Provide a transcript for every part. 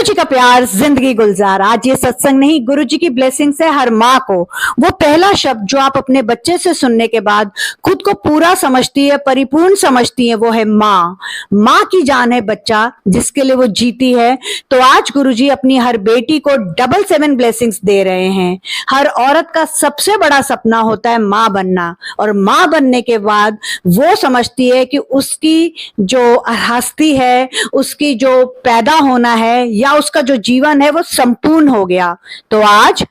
जी का प्यार जिंदगी गुलजार। आज ये सत्संग नहीं, गुरु जी की ब्लेसिंग से हर माँ को वो पहला शब्द जो आप अपने बच्चे से सुनने के बाद खुद को पूरा समझती है, परिपूर्ण समझती है, वो है माँ। माँ की जान है बच्चा, जिसके लिए वो जीती है। तो आज गुरु जी अपनी हर बेटी को 777 ब्लेसिंग्स दे रहे हैं। हर औरत का सबसे बड़ा सपना होता है माँ बनना, और माँ बनने के बाद वो समझती है कि उसकी जो हस्ती है, उसकी जो पैदा होना है या उसका जो जीवन है वो संपूर्ण हो गया। तो आज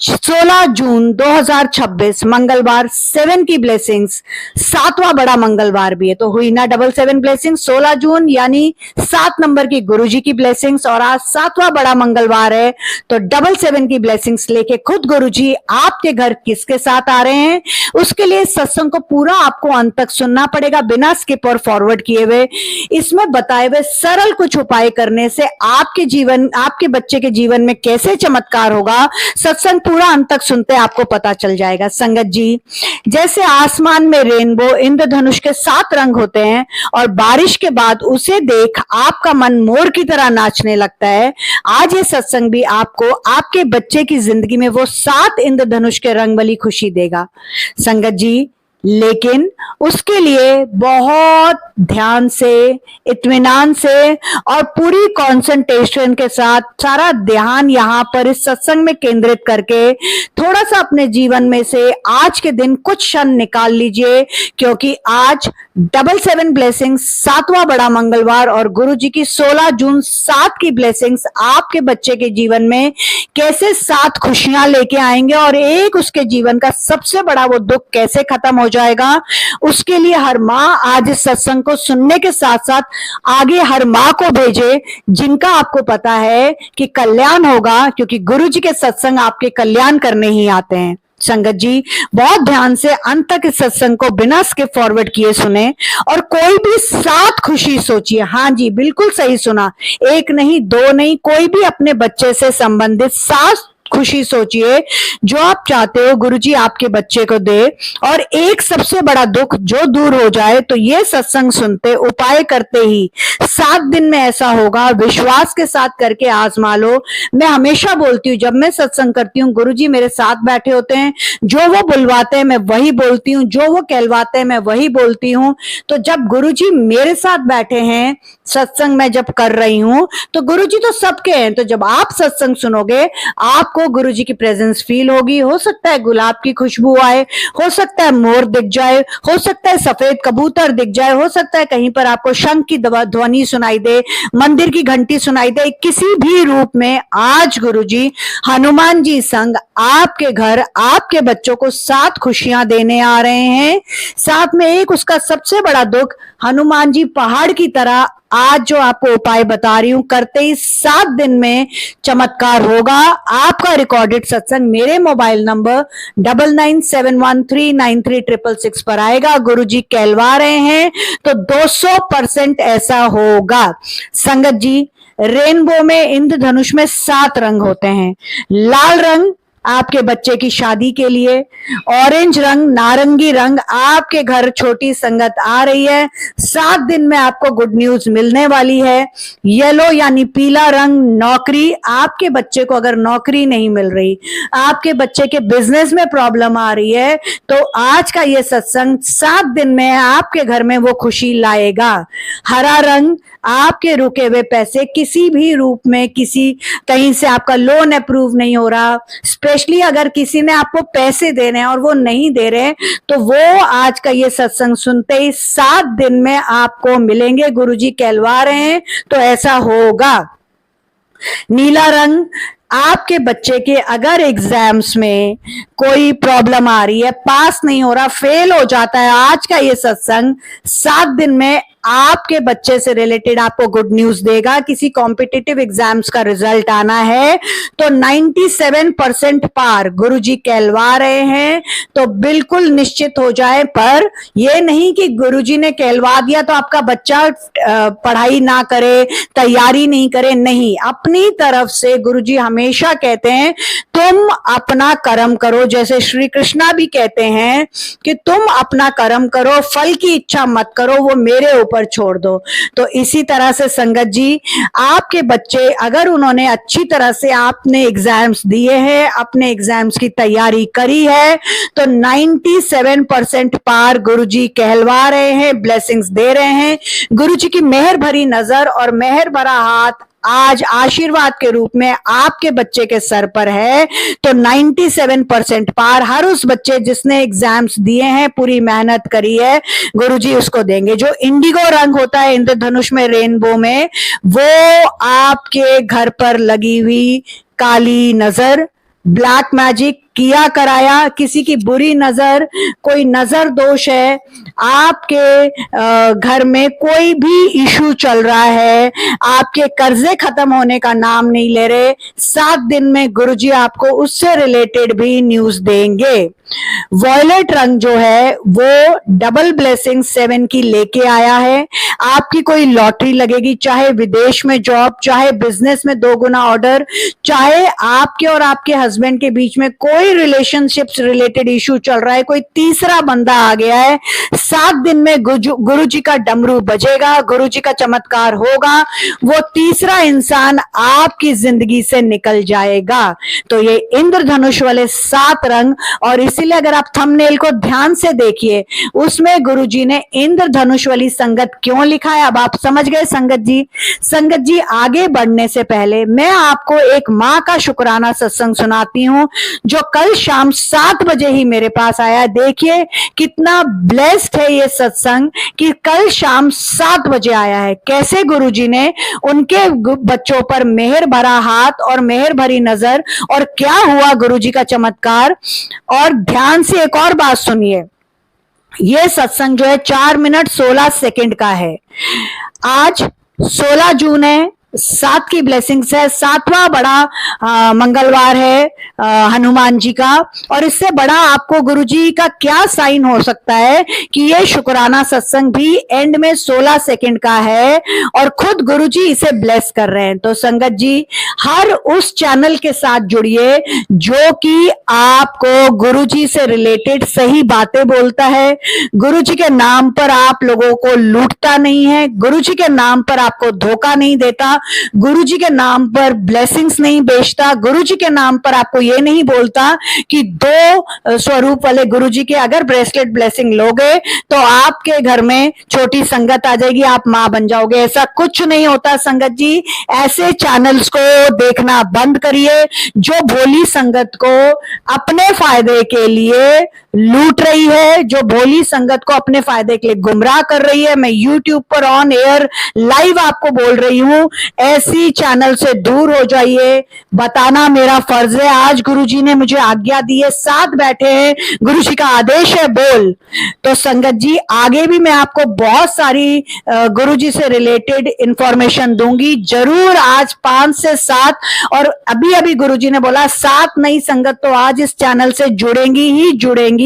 16 जून 2026 मंगलवार 7 की ब्लेसिंग्स, 7वां बड़ा मंगलवार भी है, तो हुई ना 77 ब्लेसिंग्स। 16 जून यानी 7 नंबर की गुरुजी की ब्लेसिंग्स, और आज 7वां बड़ा मंगलवार है, तो 77 की ब्लेसिंग्स लेके खुद गुरुजी आपके घर किसके साथ आ रहे हैं, उसके लिए सत्संग को पूरा आपको अंत तक सुनना पड़ेगा, बिना स्किप और फॉरवर्ड किए हुए। इसमें बताए हुए सरल कुछ उपाय करने से आपके जीवन, आपके बच्चे के जीवन में कैसे चमत्कार होगा, सत्संग पूरा अंत तक सुनते आपको पता चल जाएगा। संगत जी, जैसे आसमान में रेनबो, इंद्रधनुष के 7 रंग होते हैं, और बारिश के बाद उसे देख आपका मन मोर की तरह नाचने लगता है, आज ये सत्संग भी आपको आपके बच्चे की जिंदगी में वो 7 इंद्रधनुष के रंग वाली खुशी देगा। संगत जी, लेकिन उसके लिए बहुत ध्यान से, इत्मीनान से और पूरी कंसंट्रेशन के साथ सारा ध्यान यहाँ पर इस सत्संग में केंद्रित करके थोड़ा सा अपने जीवन में से आज के दिन कुछ क्षण निकाल लीजिए, क्योंकि आज 77 ब्लेसिंग्स, 7वां बड़ा मंगलवार, और गुरु जी की 16 जून 7 की ब्लेसिंग्स आपके बच्चे के जीवन में कैसे 7 खुशियां लेके आएंगे, और एक उसके जीवन का सबसे बड़ा वो दुख कैसे खत्म हो जाएगा। उसके लिए हर माँ आज इस सत्संग को सुनने के साथ साथ आगे हर माँ को भेजे जिनका आपको पता है कि कल्याण होगा, क्योंकि गुरु जी के सत्संग आपके कल्याण करने ही आते हैं। संगत जी, बहुत ध्यान से अंत तक इस सत्संग को बिना स्किप फॉरवर्ड किए सुने, और कोई भी 7 खुशी सोचिए। हाँ जी, बिल्कुल सही सुना, 1 नहीं, 2 नहीं, कोई भी अपने बच्चे से संबंधित 7 खुशी सोचिए जो आप चाहते हो गुरुजी आपके बच्चे को दे, और एक सबसे बड़ा दुख जो दूर हो जाए। तो ये सत्संग सुनते, उपाय करते ही 7 दिन में ऐसा होगा, विश्वास के साथ करके आजमा लो। मैं हमेशा बोलती हूँ, जब मैं सत्संग करती हूँ, गुरुजी मेरे साथ बैठे होते हैं, जो वो बुलवाते हैं मैं वही बोलती हूँ, जो वो कहलवाते हैं मैं वही बोलती हूँ। तो जब गुरुजी मेरे साथ बैठे हैं, सत्संग मैं जब कर रही हूँ, तो गुरुजी तो सबके हैं। तो जब आप सत्संग सुनोगे, आपको गुरुजी की प्रेजेंस फील होगी। हो सकता है गुलाब की खुशबू आए, हो सकता है मोर दिख जाए, हो सकता है सफेद कबूतर दिख जाए, हो सकता है कहीं पर आपको शंख की ध्वनि सुनाई दे, मंदिर की घंटी सुनाई दे। किसी भी रूप में आज गुरुजी हनुमान जी संग आपके घर, आपके बच्चों को 7 खुशियां देने आ रहे हैं। साथ में एक उसका सबसे बड़ा दुख, हनुमान जी पहाड़ की तरह आज जो आपको उपाय बता रही हूं, करते ही 7 दिन में चमत्कार होगा। आपका रिकॉर्डेड सत्संग मेरे मोबाइल नंबर 9971393666 पर आएगा। गुरुजी कहलवा रहे हैं, तो 200% ऐसा होगा। संगत जी, रेनबो में, इंद्रधनुष में 7 रंग होते हैं। लाल रंग आपके बच्चे की शादी के लिए, ऑरेंज रंग, नारंगी रंग आपके घर छोटी संगत आ रही है, 7 दिन में आपको गुड न्यूज मिलने वाली है। येलो यानी पीला रंग, नौकरी, आपके बच्चे को अगर नौकरी नहीं मिल रही, आपके बच्चे के बिजनेस में प्रॉब्लम आ रही है, तो आज का ये सत्संग 7 दिन में आपके घर में वो खुशी लाएगा। हरा रंग, आपके रुके हुए पैसे किसी भी रूप में, किसी कहीं से आपका लोन अप्रूव नहीं हो रहा, स्पेशली अगर किसी ने आपको पैसे देने हैं और वो नहीं दे रहे, तो वो आज का ये सत्संग सुनते ही 7 दिन में आपको मिलेंगे। गुरुजी कहलवा रहे हैं, तो ऐसा होगा। नीला रंग, आपके बच्चे के अगर एग्जाम्स में कोई प्रॉब्लम आ रही है, पास नहीं हो रहा, फेल हो जाता है, आज का ये सत्संग 7 दिन में आपके बच्चे से रिलेटेड आपको गुड न्यूज देगा। किसी कॉम्पिटिटिव एग्जाम्स का रिजल्ट आना है, तो 97% पार गुरुजी कहलवा रहे हैं, तो बिल्कुल निश्चित हो जाए। पर यह नहीं कि गुरुजी ने कहलवा दिया तो आपका बच्चा पढ़ाई ना करे, तैयारी नहीं करे, नहीं, अपनी तरफ से गुरुजी हमेशा कहते हैं तुम अपना कर्म करो। जैसे श्री कृष्णा भी कहते हैं कि तुम अपना कर्म करो, फल की इच्छा मत करो, वो मेरे ऊपर ऊपर छोड़ दो। तो इसी तरह से संगत जी, आपके बच्चे अगर उन्होंने अच्छी तरह से आपने एग्जाम्स दिए हैं, अपने एग्जाम्स की तैयारी करी है, तो 97% पार गुरुजी कहलवा रहे हैं, ब्लेसिंग्स दे रहे हैं। गुरुजी की मेहर भरी नजर और मेहर भरा हाथ आज आशीर्वाद के रूप में आपके बच्चे के सर पर है। तो 97% पार हर उस बच्चे जिसने एग्जाम्स दिए हैं, पूरी मेहनत करी है, गुरुजी उसको देंगे। जो इंडिगो रंग होता है इंद्रधनुष में, रेनबो में, वो आपके घर पर लगी हुई काली नजर, ब्लैक मैजिक, किया कराया, किसी की बुरी नजर, कोई नजर दोष है, आपके घर में कोई भी इशू चल रहा है, आपके कर्जे खत्म होने का नाम नहीं ले रहे, 7 दिन में गुरुजी आपको उससे रिलेटेड भी न्यूज देंगे। वॉयलेट रंग जो है वो डबल ब्लेसिंग 7 की लेके आया है। आपकी कोई लॉटरी लगेगी, चाहे विदेश में जॉब, चाहे बिजनेस में 2 गुना ऑर्डर, चाहे आपके और आपके हस्बैंड के बीच में कोई रिलेशनशिप्स रिलेटेड इशू चल रहा है, कोई तीसरा बंदा आ गया है, 7 दिन में गुरुजी का डमरू बजेगा, गुरुजी का चमत्कार होगा, वो तीसरा इंसान आपकी जिंदगी से निकल जाएगा। तो ये इंद्रधनुष वाले 7 रंग, और इसीलिए अगर आप थंबनेल को ध्यान से देखिए, उसमें गुरुजी ने इंद्रधनुष वाली संगत क्यों लिखा है, अब आप समझ गए संगत जी। संगत जी, आगे बढ़ने से पहले मैं आपको एक माँ का शुक्राना सत्संग सुनाती हूँ, जो कल शाम 7 बजे ही मेरे पास आया। देखिए कितना ब्लेस्ड है ये सत्संग कि कल शाम 7 बजे आया है। कैसे गुरुजी ने उनके बच्चों पर मेहर भरा हाथ और मेहर भरी नजर, और क्या हुआ गुरुजी का चमत्कार। और ध्यान से एक और बात सुनिए, ये सत्संग जो है 4 मिनट 16 सेकंड का है। आज 16 जून है, 7 की ब्लेसिंग्स है, 7वां बड़ा मंगलवार है हनुमान जी का। और इससे बड़ा आपको गुरुजी का क्या साइन हो सकता है कि ये शुक्राना सत्संग भी एंड में 16 सेकंड का है और खुद गुरुजी इसे ब्लेस कर रहे हैं। तो संगत जी, हर उस चैनल के साथ जुड़िए जो कि आपको गुरुजी से रिलेटेड सही बातें बोलता है, गुरुजी के नाम पर आप लोगों को लूटता नहीं है, गुरुजी के नाम पर आपको धोखा नहीं देता, गुरुजी के नाम पर ब्लेसिंग्स नहीं बेचता, गुरुजी के नाम पर आपको ये नहीं बोलता कि 2 स्वरूप वाले गुरुजी के अगर ब्रेसलेट ब्लेसिंग लोगे तो आपके घर में छोटी संगत आ जाएगी, आप मां बन जाओगे। ऐसा कुछ नहीं होता संगत जी। ऐसे चैनल्स को देखना बंद करिए जो भोली संगत को अपने फायदे के लिए लूट रही है, जो भोली संगत को अपने फायदे के लिए गुमराह कर रही है। मैं YouTube पर ऑन एयर लाइव आपको बोल रही हूं, ऐसी चैनल से दूर हो जाइए। बताना मेरा फर्ज है। आज गुरुजी ने मुझे आज्ञा दी है, साथ बैठे हैं, गुरुजी का आदेश है बोल। तो संगत जी, आगे भी मैं आपको बहुत सारी गुरुजी से रिलेटेड इंफॉर्मेशन दूंगी जरूर। आज 5 से 7 और अभी अभी गुरुजी ने बोला 7 नई संगत तो आज इस चैनल से जुड़ेंगी ही जुड़ेंगी,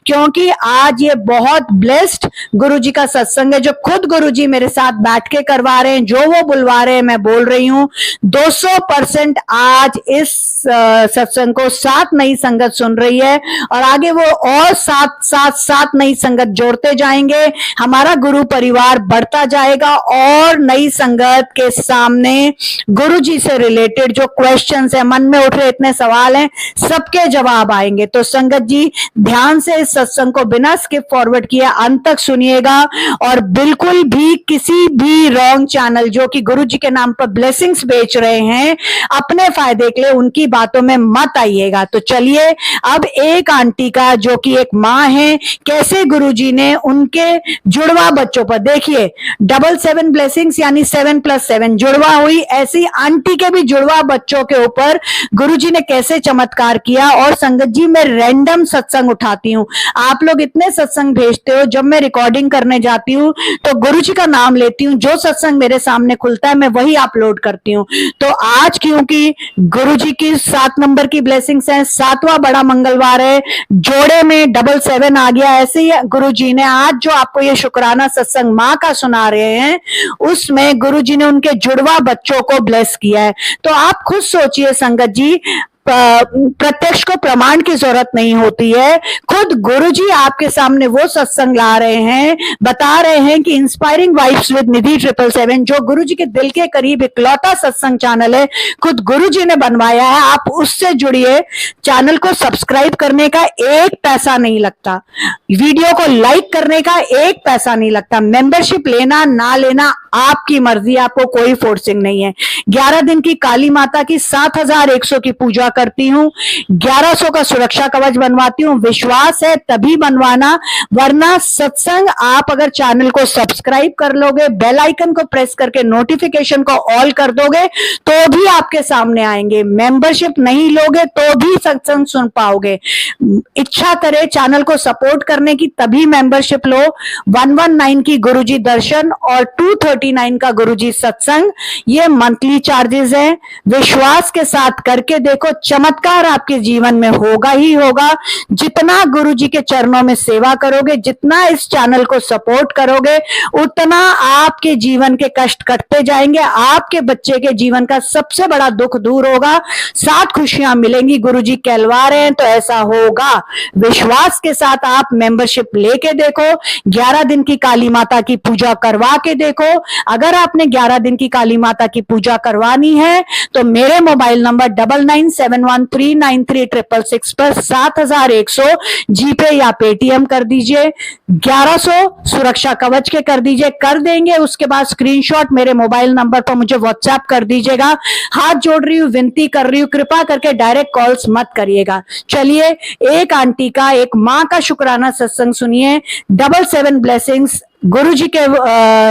क्योंकि आज ये बहुत ब्लेस्ड गुरुजी का सत्संग है जो खुद गुरुजी मेरे साथ बैठ के करवा रहे हैं। जो वो बुलवा रहे हैं मैं बोल रही हूं। 200% आज इस सत्संग को 7 नई संगत सुन रही है और आगे वो और 7 नई संगत जोड़ते जाएंगे। हमारा गुरु परिवार बढ़ता जाएगा और नई संगत के सामने गुरुजी से रिलेटेड जो क्वेश्चंस है, मन में उठ रहे इतने सवाल हैं, सबके जवाब आएंगे। तो संगत जी, ध्यान से इस सत्संग को बिना स्किप फॉरवर्ड किए अंत तक सुनिएगा और बिल्कुल भी किसी भी रॉन्ग चैनल जो कि गुरुजी के नाम पर ब्लेसिंग्स बेच रहे हैं अपने फायदे के लिए, उनकी बातों में मत आइएगा। तो चलिए, अब एक आंटी का जो कि एक माँ है, कैसे गुरुजी ने उनके जुड़वा बच्चों पर, देखिए 7 ब्लेसिंग्स यानी 7+7 जुड़वा हुई, ऐसी आंटी के भी जुड़वा बच्चों के ऊपर गुरुजी ने कैसे चमत्कार किया। और संगत जी, मैं रैंडम सत्संग उठाती हूँ, आप लोग इतने सत्संग भेजते हो, जब मैं रिकॉर्डिंग करने जाती हूँ तो गुरुजी का नाम लेती हूँ, जो सत्संग मेरे सामने खुलता है मैं वही अपलोड करती हूँ। तो आज क्योंकि गुरुजी की 7 नंबर की ब्लेसिंग्स है, 7वां बड़ा मंगलवार है, जोड़े में 7 आ गया, ऐसे ही गुरुजी ने आज जो आपको ये शुक्राना सत्संग माँ का सुना रहे हैं उसमें गुरुजी ने उनके जुड़वा बच्चों को ब्लेस किया है। तो आप खुद सोचिए संगत जी, प्रत्यक्ष को प्रमाण की जरूरत नहीं होती है। खुद गुरुजी आपके सामने वो सत्संग ला रहे हैं, बता रहे हैं कि इंस्पायरिंग वाइब्स विद निधि 777 जो गुरुजी के दिल के करीब इकलौता सत्संग चैनल है, खुद गुरुजी ने बनवाया है। आप उससे जुड़िए। चैनल को सब्सक्राइब करने का एक पैसा नहीं लगता, वीडियो को लाइक करने का एक पैसा नहीं लगता। मेंबरशिप लेना ना लेना आपकी मर्जी, आपको कोई फोर्सिंग नहीं है। 11 दिन की काली माता की 7100 की पूजा करती हूँ, 1100 का सुरक्षा कवच बनवाती हूँ। विश्वास है तभी बनवाना, वरना सत्संग आप अगर चैनल को सब्सक्राइब कर लोगे, बेल आइकन को प्रेस करके नोटिफिकेशन को ऑल कर दोगे तो भी आपके सामने आएंगे। मेंबरशिप नहीं लोगे तो भी सत्संग सुन पाओगे। इच्छा करे चैनल को सपोर्ट करने की तभी मेंबरशिप लो। 119 की गुरुजी दर्शन और 239 का गुरुजी सत्संग, ये मंथली चार्जेस हैं। विश्वास के साथ करके देखो, चमत्कार आपके जीवन में होगा ही होगा। जितना गुरुजी के चरणों में सेवा करोगे, जितना इस चैनल को सपोर्ट करोगे, उतना आपके जीवन के कष्ट कटते जाएंगे। आपके बच्चे के जीवन का सबसे बड़ा दुख दूर होगा, 7 खुशियां मिलेंगी। गुरुजी कहलवा रहे हैं तो ऐसा होगा। विश्वास के साथ आप मेंबरशिप लेके देखो, 11 दिन की काली माता की पूजा करवा के देखो। अगर आपने 11 दिन की काली माता की पूजा करवानी है तो मेरे मोबाइल नंबर 9971393666 पर 7100 जीपे या पेटीएम कर दीजिए, 1100 सुरक्षा कवच के कर दीजिए। कर देंगे उसके बाद स्क्रीनशॉट मेरे मोबाइल नंबर पर मुझे व्हाट्सएप कर दीजिएगा। हाथ जोड़ रही हूं, विनती कर रही हूं, कृपा करके डायरेक्ट कॉल्स मत करिएगा। चलिए एक आंटी का, एक माँ का शुक्राना सत्संग सुनिए। 77 ब्लेसिंग्स, गुरु जी के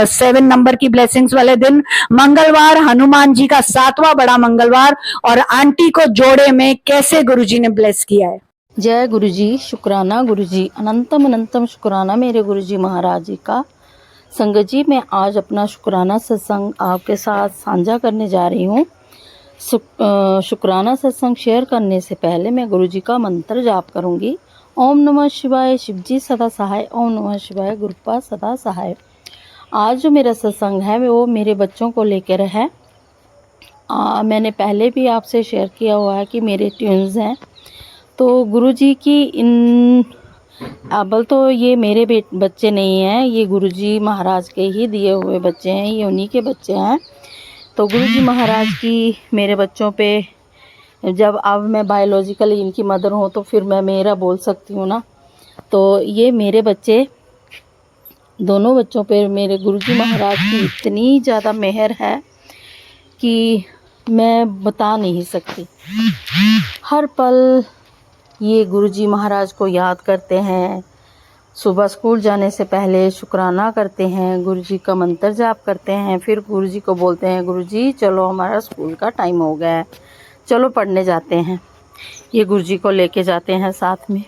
7 नंबर की ब्लेसिंग्स वाले दिन, मंगलवार, हनुमान जी का 7वां बड़ा मंगलवार, और आंटी को जोड़े में कैसे गुरु जी ने ब्लेस किया है। जय गुरु जी, शुक्राना गुरु जी, अनंतम अनंतम शुक्राना मेरे गुरु जी महाराज जी का। संगत जी, मैं आज अपना शुक्राना सत्संग आपके साथ साझा करने जा रही हूँ। शुक्राना सत्संग शेयर करने से पहले मैं गुरु जी का मंत्र जाप करूँगी। ओम नमः शिवाय, शिवजी सदा सहाय। ओम नमः शिवाय, गुरुपा सदा सहाय। आज जो मेरा सत्संग है वो मेरे बच्चों को लेकर है। मैंने पहले भी आपसे शेयर किया हुआ है कि मेरे ट्विन्स हैं, तो गुरुजी की इन अबल तो ये मेरे बच्चे नहीं हैं, ये गुरुजी महाराज के ही दिए हुए बच्चे हैं, ये उन्हीं के बच्चे हैं। तो गुरुजी महाराज की मेरे बच्चों पे, जब अब मैं बायोलॉजिकली इनकी मदर हूँ तो फिर मैं मेरा बोल सकती हूँ ना। तो ये मेरे बच्चे, दोनों बच्चों पे मेरे गुरुजी महाराज की इतनी ज़्यादा मेहर है कि मैं बता नहीं सकती। हर पल ये गुरुजी महाराज को याद करते हैं, सुबह स्कूल जाने से पहले शुक्राना करते हैं, गुरुजी का मंत्र जाप करते हैं, फिर गुरुजी को बोलते हैं गुरुजी चलो हमारा स्कूल का टाइम हो गया है, चलो पढ़ने जाते हैं। ये गुरुजी को लेके जाते हैं साथ में,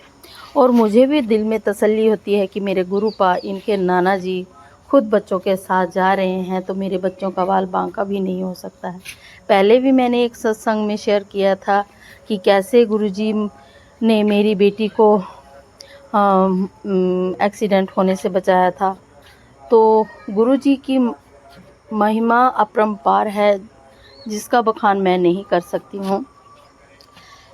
और मुझे भी दिल में तसल्ली होती है कि मेरे गुरुपा, इनके नाना जी खुद बच्चों के साथ जा रहे हैं, तो मेरे बच्चों का बाल बांका भी नहीं हो सकता है। पहले भी मैंने एक सत्संग में शेयर किया था कि कैसे गुरुजी ने मेरी बेटी को एक्सीडेंट होने से बचाया था। तो गुरुजी की महिमा अपरंपार है, जिसका बखान मैं नहीं कर सकती हूँ।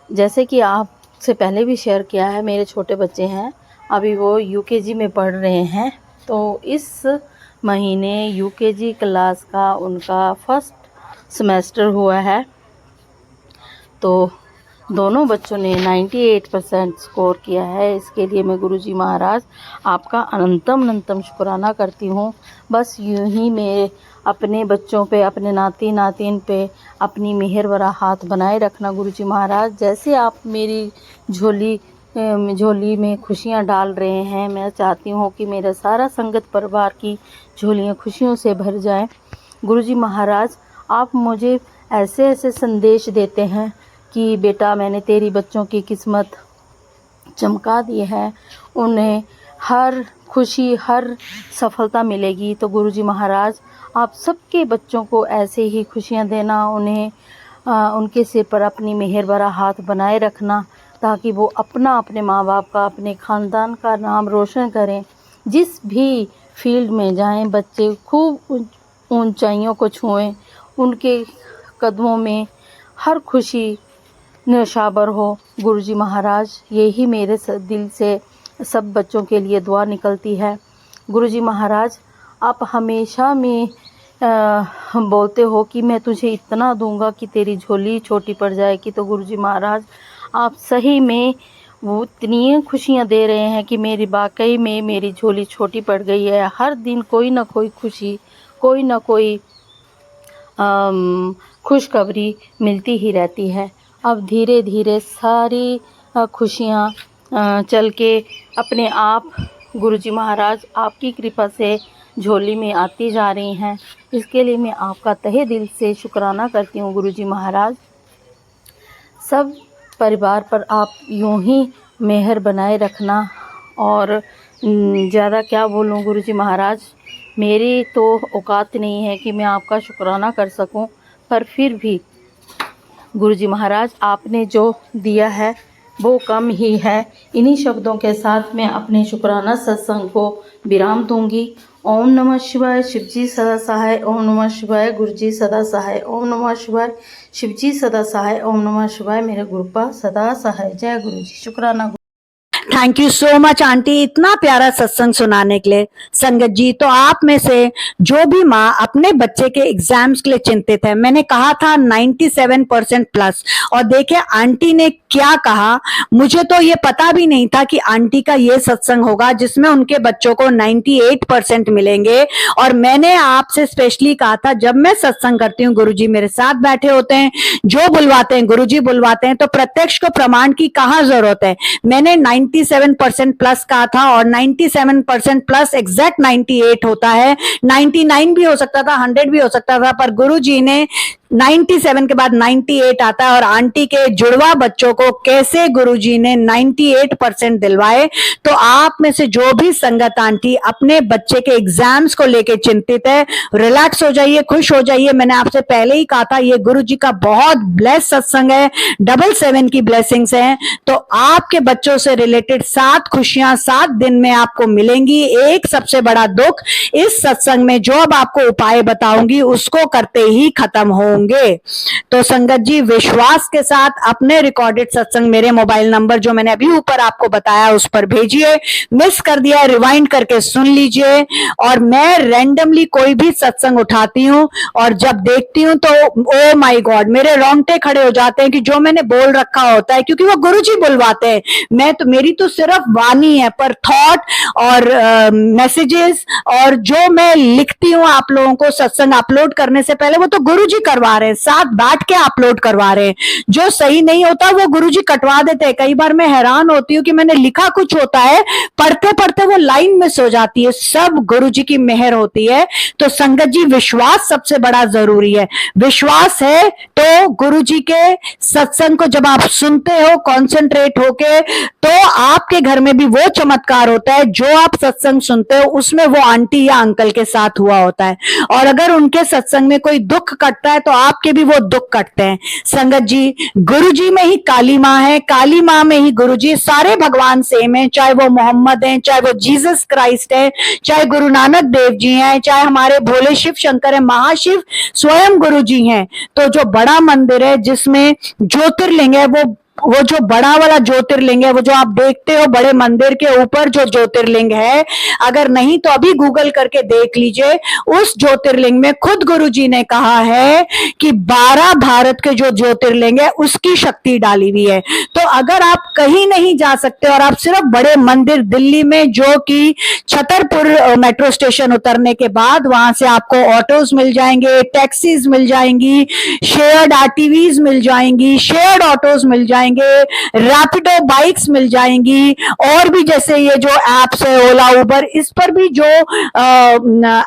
जैसे कि आपसे पहले भी शेयर किया है, मेरे छोटे बच्चे हैं, अभी वो यूकेजी में पढ़ रहे हैं। तो इस महीने यूकेजी क्लास का उनका फर्स्ट सेमेस्टर हुआ है। तो दोनों बच्चों ने 98% स्कोर किया है। इसके लिए मैं गुरुजी महाराज आपका अनंतम अनंतम शुक्राना करती हूँ। बस यूं ही मैं अपने बच्चों पे, अपने नाती नातिन पे अपनी मेहर भरा हाथ बनाए रखना गुरुजी महाराज। जैसे आप मेरी झोली में खुशियाँ डाल रहे हैं, मैं चाहती हूँ कि मेरा सारा संगत परिवार की झोलियाँ खुशियों से भर जाएं। गुरुजी महाराज आप मुझे ऐसे ऐसे संदेश देते हैं कि बेटा मैंने तेरी बच्चों की किस्मत चमका दी है, उन्हें हर खुशी हर सफलता मिलेगी। तो गुरुजी महाराज आप सबके बच्चों को ऐसे ही खुशियाँ देना, उन्हें उनके सिर पर अपनी मेहर भरा हाथ बनाए रखना, ताकि वो अपने माँ बाप का, अपने ख़ानदान का नाम रोशन करें। जिस भी फील्ड में जाएं, बच्चे खूब ऊंचाइयों को छुएं, उनके कदमों में हर खुशी नशाबर हो। गुरुजी महाराज, यही मेरे दिल से सब बच्चों के लिए दुआ निकलती है। गुरुजी महाराज, आप हमेशा में बोलते हो कि मैं तुझे इतना दूंगा कि तेरी झोली छोटी पड़ जाएगी। तो गुरुजी महाराज, आप सही में वो इतनी खुशियाँ दे रहे हैं कि मेरी वाकई में मेरी झोली छोटी पड़ गई है। हर दिन कोई ना कोई खुशी, कोई ना कोई खुशखबरी मिलती ही रहती है। अब धीरे धीरे सारी खुशियाँ चल के अपने आप गुरुजी महाराज आपकी कृपा से झोली में आती जा रही हैं। इसके लिए मैं आपका तहे दिल से शुक्राना करती हूँ गुरुजी महाराज। सब परिवार पर आप यूं ही मेहर बनाए रखना। और ज़्यादा क्या बोलूँ गुरुजी महाराज, मेरी तो औकात नहीं है कि मैं आपका शुक्राना कर सकूं, पर फिर भी गुरुजी महाराज आपने जो दिया है वो कम ही है। इन्हीं शब्दों के साथ मैं अपने शुक्राना सत्संग को विराम दूंगी। ओम नमः शिवाय, शिवजी सदा सहाय। ओम नमः शिवाय, गुरुजी सदा सहाय। ओम नमः शिवाय, शिवजी सदा सहाय। ओम नमः शिवाय, मेरे गुरुपा सदा सहाय। जय गुरुजी। शुक्राना। Thank you so much aunty, इतना प्यारा सत्संग सुनाने के लिए। संगत जी, तो आप में से जो भी माँ अपने बच्चे के एग्जाम्स के लिए चिंतित है, मैंने कहा था 97% प्लस, और देखे आंटी ने क्या कहा। मुझे तो ये पता भी नहीं था कि आंटी का ये सत्संग होगा जिसमें उनके बच्चों को 98% मिलेंगे। और मैंने आपसे स्पेशली कहा था, जब मैं सत्संग करती हूँ गुरुजी मेरे साथ बैठे होते हैं, जो बुलवाते हैं गुरुजी बुलवाते हैं, तो प्रत्यक्ष को प्रमाण की कहाँ जरूरत है। मैंने 97% प्लस कहा था, और 97% प्लस एग्जैक्ट 98 होता है। 99 भी हो सकता था, 100 भी हो सकता था, पर गुरुजी ने 97 के बाद 98 आता है। और आंटी के जुड़वा बच्चों को कैसे गुरुजी ने 98% दिलवाए। तो आप में से जो भी संगत आंटी अपने बच्चे के एग्जाम्स को लेके चिंतित है, रिलैक्स हो जाइए, खुश हो जाइए। मैंने आपसे पहले ही कहा था, ये गुरुजी का बहुत ब्लेस सत्संग है, 777 की ब्लेसिंग्स हैं। तो आपके बच्चों से रिलेटेड 7 खुशियां 7 दिन में आपको मिलेंगी। एक सबसे बड़ा दुख इस सत्संग में जो अब आपको उपाय बताऊंगी उसको करते ही खत्म होंगे। तो संगत जी, विश्वास के साथ अपने रिकॉर्डेड सत्संग मेरे मोबाइल नंबर जो मैंने अभी ऊपर आपको बताया उस पर भेजिए। मिस कर दिया, रिवाइंड करके सुन लीजिए। और मैं रैंडमली कोई भी सत्संग उठाती हूँ और जब देखती हूँ तो ओ माय गॉड, मेरे रोंगटे खड़े हो जाते हैं कि जो मैंने बोल रखा होता है, क्योंकि वो गुरुजी बुलवाते हैं। मेरी तो सिर्फ वाणी है, पर थॉट और मैसेजेस और जो मैं लिखती हूँ आप लोगों को सत्संग अपलोड करने से पहले, वो तो गुरुजी करवा रहे हैं, साथ बैठ के अपलोड करवा रहे हैं। जो सही नहीं होता वो गुरुजी कटवा देते हैं। कई बार मैं हैरान होती हूँ कि मैंने लिखा कुछ होता है, पढ़ते पढ़ते वो लाइन मिस हो जाती है। सब गुरुजी की मेहर होती है। तो संगत जी, विश्वास सबसे बड़ा जरूरी है। विश्वास है तो गुरुजी के सत्संग को जब आप सुनते हो कॉन्सेंट्रेट होके, तो आपके घर में भी वो चमत्कार होता है जो आप सत्संग सुनते हो उसमें वो आंटी या अंकल के साथ हुआ होता है। और अगर उनके सत्संग में कोई दुख कटता है तो आपके भी वो दुख कटते हैं। संगत जी, गुरुजी में ही काली माँ है, काली माँ में ही गुरुजी। सारे भगवान सेम है, चाहे वो मोहम्मद है, चाहे वो जीसस क्राइस्ट है, चाहे गुरु नानक देव जी हैं, चाहे हमारे भोले शिव शंकर है, महाशिव स्वयं गुरुजी हैं। तो जो बड़ा मंदिर है जिसमें ज्योतिर्लिंग है, वो जो बड़ा वाला ज्योतिर्लिंग है, वो जो आप देखते हो बड़े मंदिर के ऊपर जो ज्योतिर्लिंग है, अगर नहीं तो अभी गूगल करके देख लीजिए। उस ज्योतिर्लिंग में खुद गुरुजी ने कहा है कि 12 भारत के जो ज्योतिर्लिंग है उसकी शक्ति डाली हुई है। तो अगर आप कहीं नहीं जा सकते और आप सिर्फ बड़े मंदिर दिल्ली में, जो कि छतरपुर मेट्रो स्टेशन उतरने के बाद वहां से आपको ऑटोज मिल जाएंगे, टैक्सीज मिल जाएंगी, शेयर्ड आरटीवीज मिल जाएंगी, शेयर्ड ऑटोज मिल जाएंगे, रैपिडो बाइक्स मिल जाएंगी, और भी जैसे ये जो एप्स है ओला उबर, इस पर भी जो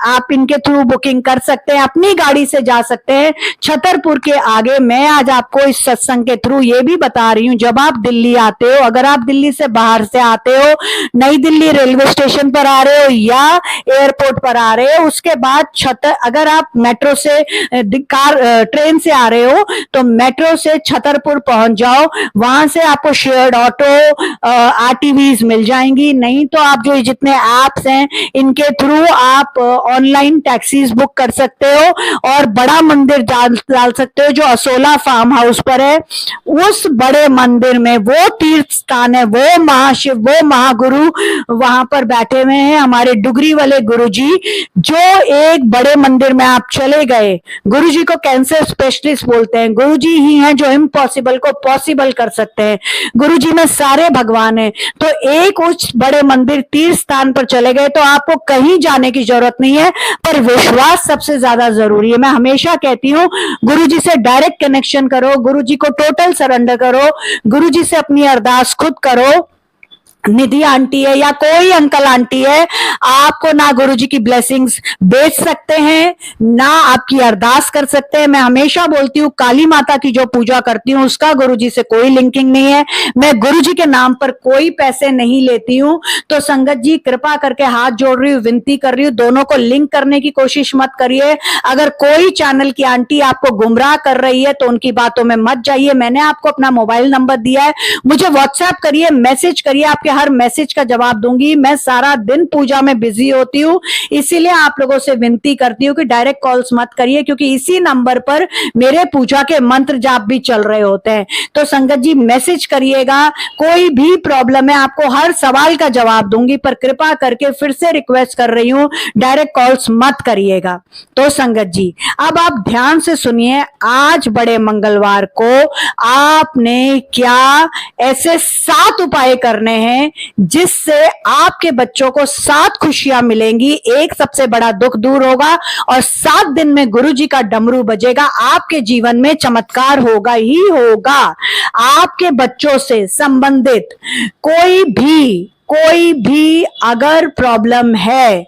आप इनके थ्रू बुकिंग कर सकते हैं, अपनी गाड़ी से जा सकते हैं छतरपुर के आगे। मैं आज आपको इस सत्संग के थ्रू ये भी बता रही हूं, जब आप दिल्ली आते हो, अगर आप दिल्ली से बाहर से आते हो, नई दिल्ली रेलवे स्टेशन पर आ रहे हो या एयरपोर्ट पर आ रहे हो, उसके बाद अगर आप मेट्रो से ट्रेन से आ रहे हो तो मेट्रो से छतरपुर पहुंच जाओ। वहां से आपको शेयर्ड ऑटो आरटीवीज मिल जाएंगी। नहीं तो आप जो जितने एप्स हैं इनके थ्रू आप ऑनलाइन टैक्सीज बुक कर सकते हो और बड़ा मंदिर डाल सकते हो जो असोला फार्म हाउस पर है। उस बड़े मंदिर में वो तीर्थ स्थान है, वो महाशिव, वो महागुरु वहां पर बैठे हुए हैं, हमारे डुगरी वाले गुरुजी, जो एक बड़े मंदिर में आप चले गए। गुरुजी को कैंसर स्पेशलिस्ट बोलते हैं। गुरुजी ही हैं जो इम्पॉसिबल को पॉसिबल कर सकते हैं। गुरुजी में सारे भगवान हैं। तो एक उच्च बड़े मंदिर तीर्थ स्थान पर चले गए तो आपको कहीं जाने की जरूरत नहीं है, पर विश्वास सबसे ज्यादा जरूरी है। मैं हमेशा कहती हूँ गुरुजी से डायरेक्ट कनेक्शन करो, गुरुजी को टोटल सरेंडर करो, गुरुजी से अपनी अरदास खुद करो। निधि आंटी है या कोई अंकल आंटी है, आपको ना गुरुजी की ब्लेसिंग्स बेच सकते हैं, ना आपकी अरदास कर सकते हैं। मैं हमेशा बोलती हूँ काली माता की जो पूजा करती हूँ उसका गुरुजी से कोई लिंकिंग नहीं है। मैं गुरुजी के नाम पर कोई पैसे नहीं लेती हूँ। तो संगत जी कृपा करके हाथ जोड़ रही हूँ, विनती कर रही हूँ, दोनों को लिंक करने की कोशिश मत करिए। अगर कोई चैनल की आंटी आपको गुमराह कर रही है तो उनकी बातों में मत जाइए। मैंने आपको अपना मोबाइल नंबर दिया है, मुझे व्हाट्सएप करिए, मैसेज करिए, आपके हर मैसेज का जवाब दूंगी। मैं सारा दिन पूजा में बिजी होती हूँ, इसीलिए आप लोगों से विनती करती हूँ कि डायरेक्ट कॉल्स मत करिए, क्योंकि इसी नंबर पर मेरे पूजा के मंत्र जाप भी चल रहे होते हैं। तो संगत जी मैसेज करिएगा, कोई भी प्रॉब्लम है आपको हर सवाल का जवाब दूंगी, पर कृपा करके फिर से रिक्वेस्ट कर रही हूँ डायरेक्ट कॉल्स मत करिएगा। तो संगत जी अब आप ध्यान से सुनिए, आज बड़े मंगलवार को आपने क्या ऐसे 7 उपाय करने हैं जिससे आपके बच्चों को 7 खुशियां मिलेंगी, एक सबसे बड़ा दुख दूर होगा और 7 दिन में गुरुजी का डमरू बजेगा। आपके जीवन में चमत्कार होगा ही होगा। आपके बच्चों से संबंधित कोई भी अगर प्रॉब्लम है,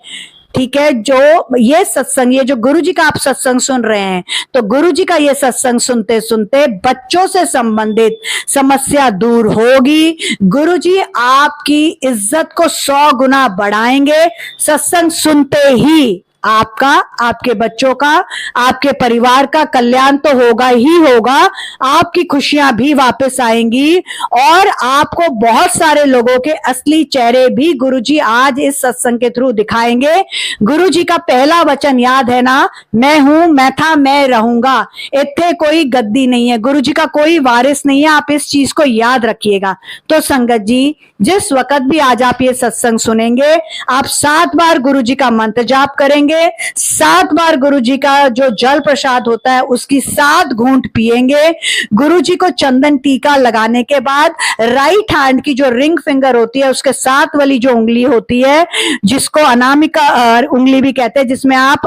ठीक है, जो ये सत्संग, ये जो गुरुजी का आप सत्संग सुन रहे हैं, तो गुरुजी का ये सत्संग सुनते सुनते बच्चों से संबंधित समस्या दूर होगी। गुरुजी आपकी इज्जत को 100 गुना बढ़ाएंगे। सत्संग सुनते ही आपका, आपके बच्चों का, आपके परिवार का कल्याण तो होगा ही होगा, आपकी खुशियां भी वापस आएंगी और आपको बहुत सारे लोगों के असली चेहरे भी गुरुजी आज इस सत्संग के थ्रू दिखाएंगे। गुरुजी का पहला वचन याद है ना, मैं हूं, मैं था, मैं रहूंगा। इत्थे कोई गद्दी नहीं है, गुरुजी का कोई वारिस नहीं है। आप इस चीज को याद रखिएगा। तो संगत जी जिस वक्त भी आज आप ये सत्संग सुनेंगे, आप 7 बार गुरुजी का मंत्र जाप करेंगे, 7 बार गुरुजी का जो जल प्रसाद होता है उसकी 7 घूंट पिएंगे। गुरुजी को चंदन टीका लगाने के बाद राइट हैंड की जो रिंग फिंगर होती है उसके 7 वाली जो उंगली होती है, जिसको अनामिका उंगली भी कहते हैं, जिसमें आप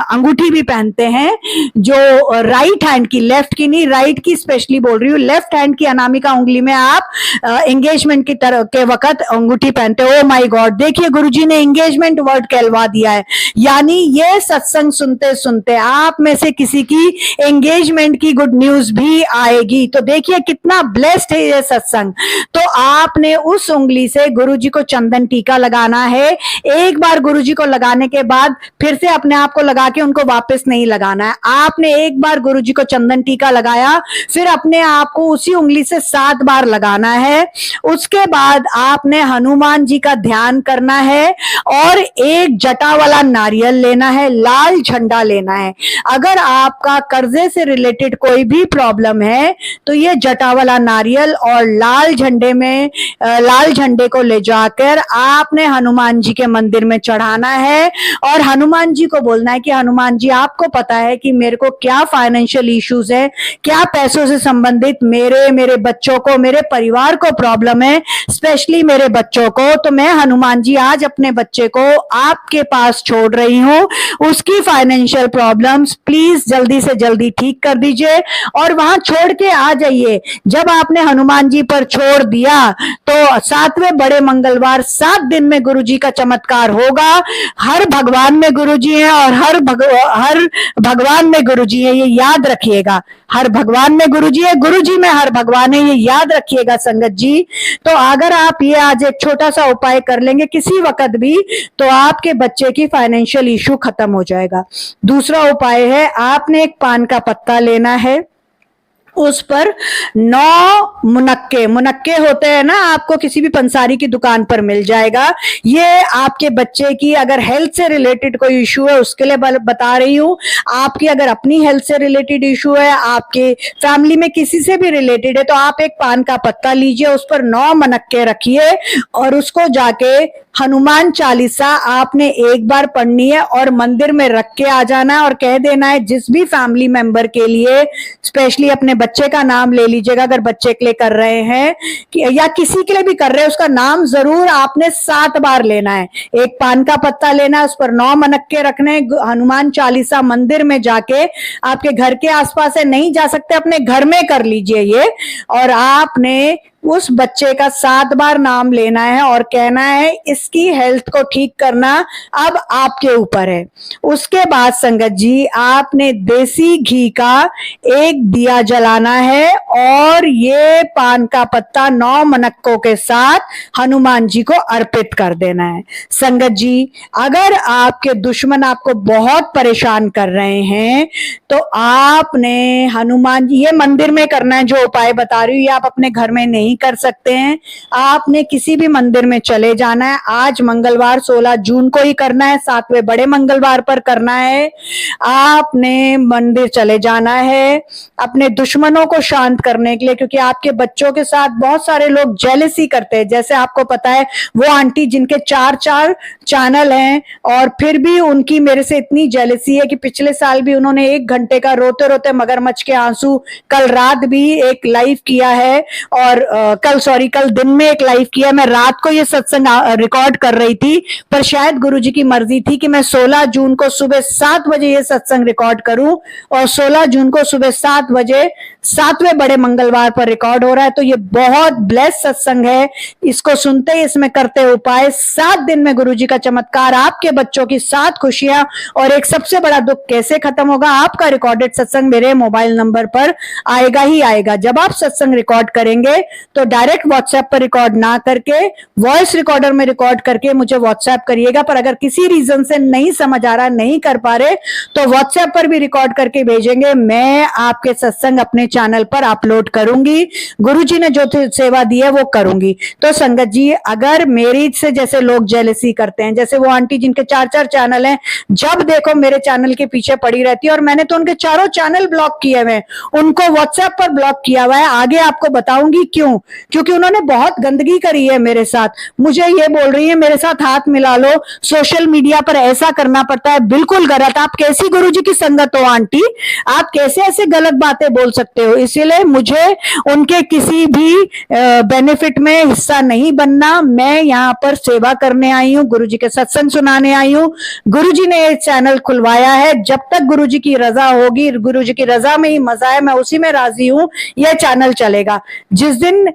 अंगूठी भी पहनते हैं, जो राइट हैंड की, लेफ्ट की नहीं, राइट की स्पेशली बोल रही हूँ, लेफ्ट हैंड की अनामिका उंगली में आप एंगेजमेंट की तरह के वक्त अंगूठी पहनते हो। ओ माय गॉड, देखिए गुरुजी ने एंगेजमेंट वर्ड कहलवा दिया है। यानी ये सत्संग सुनते सुनते आप में से किसी की एंगेजमेंट की गुड न्यूज भी आएगी। तो देखिए कितना ब्लेस्ड है ये सत्संग। तो आपने उस उंगली से गुरुजी को चंदन टीका लगाना है। एक बार गुरुजी को लगाने के बाद फिर से अपने आप को लगा के उनको वापस नहीं लगाना है। आपने एक बार गुरुजी को चंदन टीका लगाया, फिर अपने आप को उसी उंगली से 7 बार लगाना है। उसके बाद आपने हनुमान जी का ध्यान करना है और एक जटा वाला नारियल लेना है, लाल झंडा लेना है। अगर आपका कर्जे से रिलेटेड कोई भी प्रॉब्लम है तो ये जटा वाला नारियल और लाल झंडे में, लाल झंडे को ले जाकर आपने हनुमान जी के मंदिर में चढ़ाना है और हनुमान जी को बोलना है कि हनुमान जी आपको पता है कि मेरे को क्या फाइनेंशियल इश्यूज है, क्या पैसों से संबंधित मेरे बच्चों को, मेरे परिवार को प्रॉब्लम है, स्पेशली मेरे बच्चों को। तो मैं हनुमान जी आज अपने बच्चे को आपके पास छोड़ रही हूँ, उसकी फाइनेंशियल प्रॉब्लम्स प्लीज जल्दी से जल्दी ठीक कर दीजिए और वहां छोड़ के आ जाइए। जब आपने हनुमान जी पर छोड़ दिया तो 7वें बड़े मंगलवार 7 दिन में गुरुजी का चमत्कार होगा। हर भगवान में गुरुजी है और हर भगवान में गुरुजी है, ये याद रखिएगा। हर भगवान में गुरुजी है, गुरुजी में हर भगवान है, ये याद रखिएगा संगत जी। तो अगर आप ये आज एक छोटा सा उपाय कर लेंगे किसी वक्त भी, तो आपके बच्चे की फाइनेंशियल इशू खत्म हो जाएगा। दूसरा उपाय है, आपने एक पान का पत्ता लेना है, उस पर 9 मुनक्के मुनक्के होते हैं ना, आपको किसी भी पंसारी की दुकान पर मिल जाएगा। ये आपके बच्चे की अगर हेल्थ से रिलेटेड कोई इशू है उसके लिए बता रही हूँ। आपकी अगर अपनी हेल्थ से रिलेटेड इशू है, आपके फैमिली में किसी से भी रिलेटेड है, तो आप एक पान का पत्ता लीजिए, उस पर 9 मुनक्के रखिए और उसको जाके हनुमान चालीसा आपने एक बार पढ़नी है और मंदिर में रख के आ जाना है और कह देना है जिस भी फैमिली मेंबर के लिए, स्पेशली अपने बच्चे का नाम ले लीजिएगा अगर बच्चे के लिए कर रहे हैं या किसी के लिए भी कर रहे हैं, उसका नाम जरूर आपने 7 बार लेना है। एक पान का पत्ता लेना है, उस पर 9 मुनक्के रखने, हनुमान चालीसा मंदिर में जाके, आपके घर के आसपास है नहीं जा सकते अपने घर में कर लीजिए ये, और आपने उस बच्चे का 7 बार नाम लेना है और कहना है इसकी हेल्थ को ठीक करना अब आपके ऊपर है। उसके बाद संगत जी आपने देसी घी का एक दिया जलाना है और ये पान का पत्ता 9 मुनक्कों के साथ हनुमान जी को अर्पित कर देना है। संगत जी अगर आपके दुश्मन आपको बहुत परेशान कर रहे हैं तो आपने हनुमान जी, ये मंदिर में करना है जो उपाय बता रही हूँ, ये आप अपने घर में नहीं कर सकते हैं। आपने किसी भी मंदिर में चले जाना है। आज मंगलवार 16 जून को ही करना है, 7वें बड़े मंगलवार पर करना है। आपने मंदिर चले जाना है अपने दुश्मनों को शांत करने के लिए, क्योंकि आपके बच्चों के साथ बहुत सारे लोग जेलसी करते हैं। जैसे आपको पता है वो आंटी जिनके 4 चैनल हैं और फिर भी उनकी मेरे से इतनी जेलसी है कि पिछले साल भी उन्होंने 1 घंटे का रोते रोते मगरमच्छ के आंसू, कल रात भी एक लाइव किया है और कल दिन में एक लाइव किया। मैं रात को ये सत्संग रिकॉर्ड कर रही थी, पर शायद गुरुजी की मर्जी थी कि मैं 16 जून को सुबह 7 बजे ये सत्संग रिकॉर्ड करूं और 16 जून को सुबह 7 बजे 7वें बड़े मंगलवार पर रिकॉर्ड हो रहा है। तो ये बहुत ब्लेस सत्संग है, इसको सुनते ही इसमें करते उपाय 7 दिन में गुरुजी का चमत्कार, आपके बच्चों की 7 खुशियां और एक सबसे बड़ा दुख कैसे खत्म होगा। आपका रिकॉर्डेड सत्संग मेरे मोबाइल नंबर पर आएगा ही आएगा। जब आप सत्संग रिकॉर्ड करेंगे तो डायरेक्ट व्हाट्सएप पर रिकॉर्ड ना करके वॉइस रिकॉर्डर में रिकॉर्ड करके मुझे व्हाट्सएप करिएगा। पर अगर किसी रीजन से नहीं समझ आ रहा, नहीं कर पा रहे, तो व्हाट्सएप पर भी रिकॉर्ड करके भेजेंगे, मैं आपके सत्संग अपने चैनल पर अपलोड करूंगी। गुरुजी ने जो सेवा दी है वो करूंगी। तो संगत जी अगर मेरी से जैसे लोग जेलसी करते हैं, जैसे वो आंटी जिनके 4 चैनल हैं, जब देखो मेरे चैनल के पीछे पड़ी रहती है और मैंने तो उनके 4 चैनल ब्लॉक किए हुए, उनको व्हाट्सएप पर ब्लॉक किया हुआ है। आगे आपको बताऊंगी क्यों, क्योंकि उन्होंने बहुत गंदगी करी है मेरे साथ। मुझे ये बोल रही है मेरे साथ हाथ मिला लो, सोशल मीडिया पर ऐसा करना पड़ता है, बिल्कुल गलत। आप कैसी गुरुजी की संगत हो आंटी, आप कैसे ऐसे गलत बातें बोल सकते हो। इसीलिए मुझे उनके किसी भी बेनिफिट में हिस्सा नहीं बनना। मैं यहाँ पर सेवा करने आई हूँ, गुरुजी के सत्संग सुनाने आई हूँ। गुरुजी ने ये चैनल खुलवाया है, जब तक गुरुजी की रजा होगी, गुरुजी की रजा में ही मजा है, मैं उसी में राजी हूँ, यह चैनल चलेगा। जिस दिन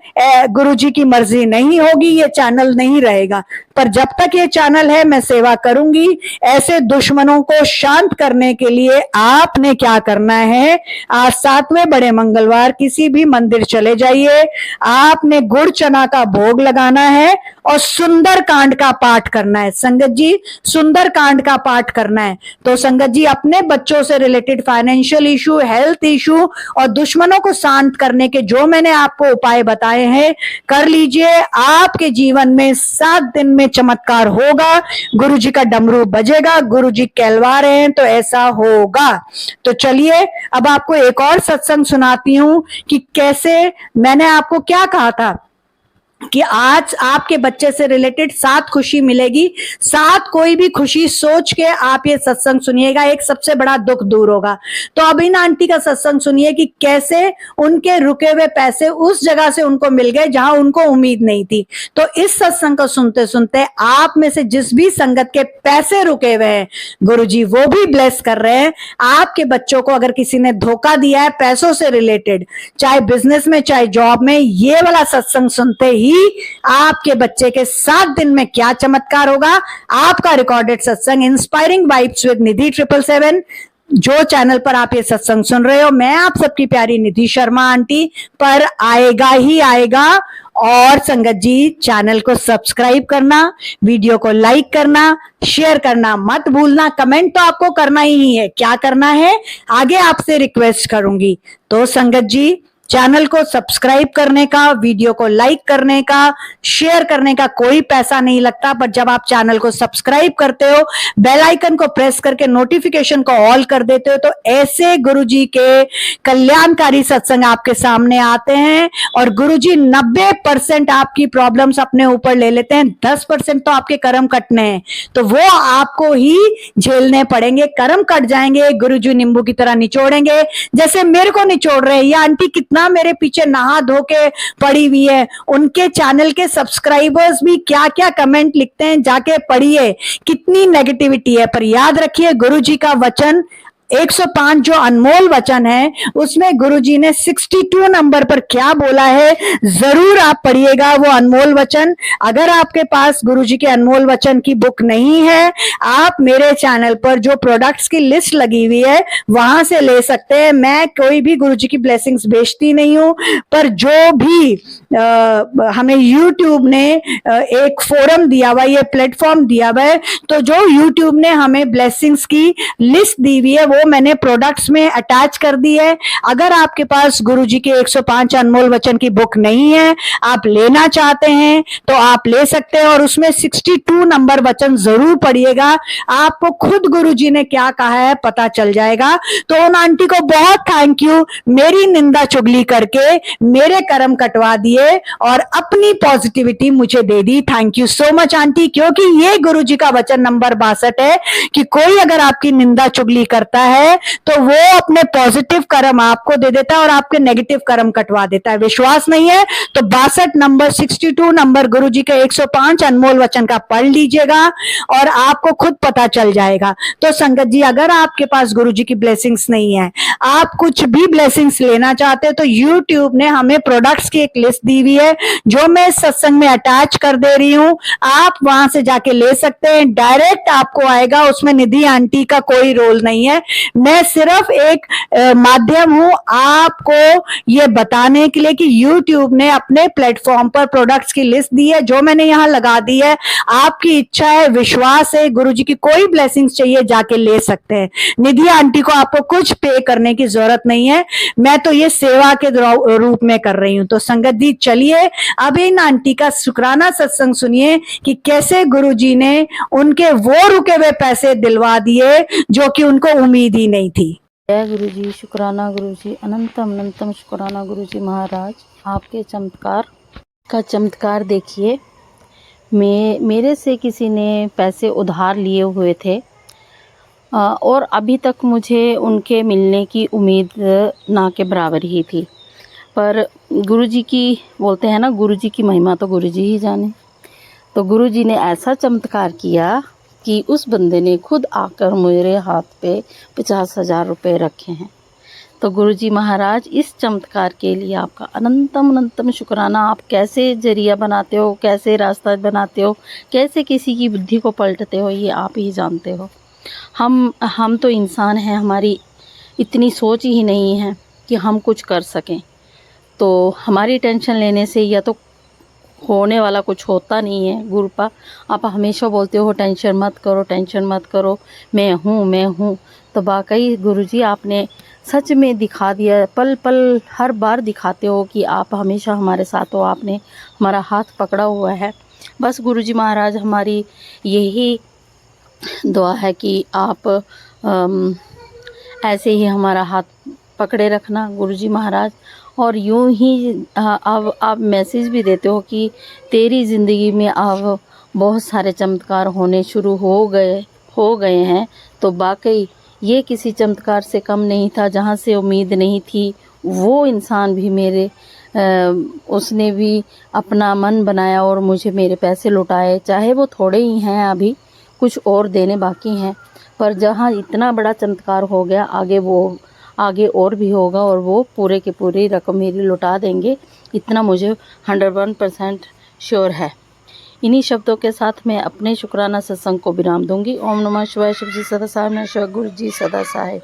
गुरुजी की मर्जी नहीं होगी ये चैनल नहीं रहेगा। पर जब तक ये चैनल है मैं सेवा करूंगी। ऐसे दुश्मनों को शांत करने के लिए आपने क्या करना है, आज 7वें बड़े मंगलवार किसी भी मंदिर चले जाइए, आपने गुड़ चना का भोग लगाना है और सुंदर कांड का पाठ करना है। संगत जी सुंदर कांड का पाठ करना है। तो संगत जी अपने बच्चों से related financial issue, health issue और दुश्मनों को शांत करने के जो मैंने आपको उपाय बताए हैं कर लीजिए। आपके जीवन में 7 दिन में चमत्कार होगा, गुरुजी का डमरू बजेगा, गुरुजी कहलवा रहे हैं तो ऐसा होगा। तो चलिए अब आपको एक और सत्संग सुनाती हूं कि कैसे मैंने आपको क्या कहा था कि आज आपके बच्चे से रिलेटेड 7 खुशी मिलेगी। 7 कोई भी खुशी सोच के आप ये सत्संग सुनिएगा, एक सबसे बड़ा दुख दूर होगा। तो अब इन आंटी का सत्संग सुनिए कि कैसे उनके रुके हुए पैसे उस जगह से उनको मिल गए जहां उनको उम्मीद नहीं थी। तो इस सत्संग को सुनते सुनते आप में से जिस भी संगत के पैसे रुके हुए हैं गुरुजी वो भी ब्लेस कर रहे हैं। आपके बच्चों को अगर किसी ने धोखा दिया है पैसों से रिलेटेड, चाहे बिजनेस में चाहे जॉब में, ये वाला सत्संग सुनते ही आपके बच्चे के 7 दिन में क्या चमत्कार होगा। आपका रिकॉर्डेड सत्संग इंस्पायरिंग वाइब्स विद निधि 777 जो चैनल पर आप ये सत्संग सुन रहे हो, मैं आप सबकी प्यारी निधि शर्मा आंटी पर आएगा ही आएगा। और संगत जी चैनल को सब्सक्राइब करना, वीडियो को लाइक करना, शेयर करना मत भूलना। कमेंट तो आपको करना ही है, क्या करना है आगे आपसे रिक्वेस्ट करूंगी। तो संगत जी चैनल को सब्सक्राइब करने का, वीडियो को लाइक करने का, शेयर करने का कोई पैसा नहीं लगता। पर जब आप चैनल को सब्सक्राइब करते हो, बेल आइकन को प्रेस करके नोटिफिकेशन को ऑल कर देते हो, तो ऐसे गुरुजी के कल्याणकारी सत्संग आपके सामने आते हैं और गुरुजी 90% आपकी प्रॉब्लम्स अपने ऊपर ले लेते हैं। 10% तो आपके कर्म कटने हैं, तो वो आपको ही झेलने पड़ेंगे। कर्म कट जाएंगे, गुरुजी नींबू की तरह निचोड़ेंगे, जैसे मेरे को निचोड़ रहे हैं। ये आंटी कितना मेरे पीछे नहा धो के पड़ी हुई है। उनके चैनल के सब्सक्राइबर्स भी क्या क्या कमेंट लिखते हैं, जाके पढ़िए, कितनी नेगेटिविटी है। पर याद रखिए, गुरुजी का वचन 105 जो अनमोल वचन है, उसमें गुरुजी ने 62 नंबर पर क्या बोला है, जरूर आप पढ़िएगा वो अनमोल वचन। अगर आपके पास गुरुजी के अनमोल वचन की बुक नहीं है, आप मेरे चैनल पर जो प्रोडक्ट्स की लिस्ट लगी हुई है वहां से ले सकते हैं। मैं कोई भी गुरुजी की ब्लेसिंग्स बेचती नहीं हूं, पर जो भी हमें YouTube ने एक फोरम दिया हुआ है, ये प्लेटफॉर्म दिया हुआ है, तो जो YouTube ने हमें ब्लेसिंग्स की लिस्ट दी हुई है वो मैंने प्रोडक्ट्स में अटैच कर दी है। अगर आपके पास गुरुजी के 105 अनमोल वचन की बुक नहीं है, आप लेना चाहते हैं तो आप ले सकते हैं, और उसमें 62 नंबर वचन जरूर पढ़िएगा। आपको खुद गुरुजी ने क्या कहा है पता चल जाएगा। तो उन आंटी को बहुत थैंक यू, मेरी निंदा चुगली करके मेरे कर्म कटवा दिए और अपनी पॉजिटिविटी मुझे दे दी। Thank you so much aunty, क्योंकि ये गुरुजी का वचन नंबर 62 है कि कोई अगर आपकी निंदा चुगली करता है तो वो अपने पॉजिटिव कर्म आपको दे देता है और आपके नेगेटिव कर्म कटवा देता है। विश्वास नहीं है तो 62 नंबर 62 नंबर गुरुजी के 105 अनमोल वचन का पढ़ लीजिएगा और आपको खुद पता चल जाएगा। तो संगत जी, अगर आपके पास गुरुजी की ब्लेसिंग्स नहीं है, आप कुछ भी ब्लेसिंग्स लेना चाहते हो, तो YouTube ने हमें प्रोडक्ट्स की एक लिस्ट दी हुई है जो मैं सत्संग में अटैच कर दे रही हूं। आप वहां से जाके ले सकते हैं, डायरेक्ट आपको आएगा, उसमें निधि आंटी का कोई रोल नहीं है। मैं सिर्फ एक माध्यम हूं आपको ये बताने के लिए कि YouTube ने अपने प्लेटफॉर्म पर प्रोडक्ट्स की लिस्ट दी है, जो मैंने यहां लगा दी है। आपकी इच्छा है, विश्वास है, गुरुजी की कोई ब्लेसिंग्स चाहिए, जाके ले सकते हैं। निधि आंटी को आपको कुछ पे करने की जरूरत नहीं है, मैं तो ये सेवा के रूप में कर रही हूं। तो संगत जी, चलिए अब इन आंटी का शुक्राना सत्संग सुनिए कि कैसे गुरुजी ने उनके वो रुके हुए पैसे दिलवा दिए जो कि उनको उम्मीद ही नहीं थी। जय गुरुजी, शुक्राना गुरुजी, अनंतम अनंतम शुक्राना गुरुजी महाराज। आपके चमत्कार देखिए। मेरे से किसी ने पैसे उधार लिए हुए थे और अभी तक मुझे उनके मिलने की उम्मीद ना के बराबर ही थी। पर गुरुजी की बोलते हैं ना, गुरुजी की महिमा तो गुरुजी ही जाने। तो गुरुजी ने ऐसा चमत्कार किया कि उस बंदे ने खुद आकर मेरे हाथ पे 50,000 रुपये रखे हैं। तो गुरुजी महाराज, इस चमत्कार के लिए आपका अनंतम अनंतम शुक्राना। आप कैसे जरिया बनाते हो, कैसे रास्ता बनाते हो, कैसे किसी की बुद्धि को पलटते हो, ये आप ही जानते हो। हम तो इंसान हैं, हमारी इतनी सोच ही नहीं है कि हम कुछ कर सकें। तो हमारी टेंशन लेने से या तो होने वाला कुछ होता नहीं है। गुरुपा, आप हमेशा बोलते हो टेंशन मत करो, टेंशन मत करो, मैं हूँ। तो वाकई गुरुजी आपने सच में दिखा दिया, पल पल हर बार दिखाते हो कि आप हमेशा हमारे साथ हो, आपने हमारा हाथ पकड़ा हुआ है। बस गुरुजी महाराज, हमारी यही दुआ है कि आप ऐसे ही हमारा हाथ पकड़े रखना गुरुजी महाराज। और यूं ही अब आप मैसेज भी देते हो कि तेरी ज़िंदगी में अब बहुत सारे चमत्कार होने शुरू हो गए हैं। तो वाकई ये किसी चमत्कार से कम नहीं था। जहाँ से उम्मीद नहीं थी, वो इंसान भी उसने भी अपना मन बनाया और मुझे मेरे पैसे लौटाए। चाहे वो थोड़े ही हैं, अभी कुछ और देने बाकी हैं, पर जहाँ इतना बड़ा चमत्कार हो गया, आगे और भी होगा और वो पूरे की पूरी रकम मेरी लौटा देंगे, इतना मुझे 101% श्योर है। इन्हीं शब्दों के साथ मैं अपने शुक्राना सत्संग को विराम दूंगी। ओम नमः शिवाय। शिव जी सदा सहाय, शिव गुरु जी सदा सहाय।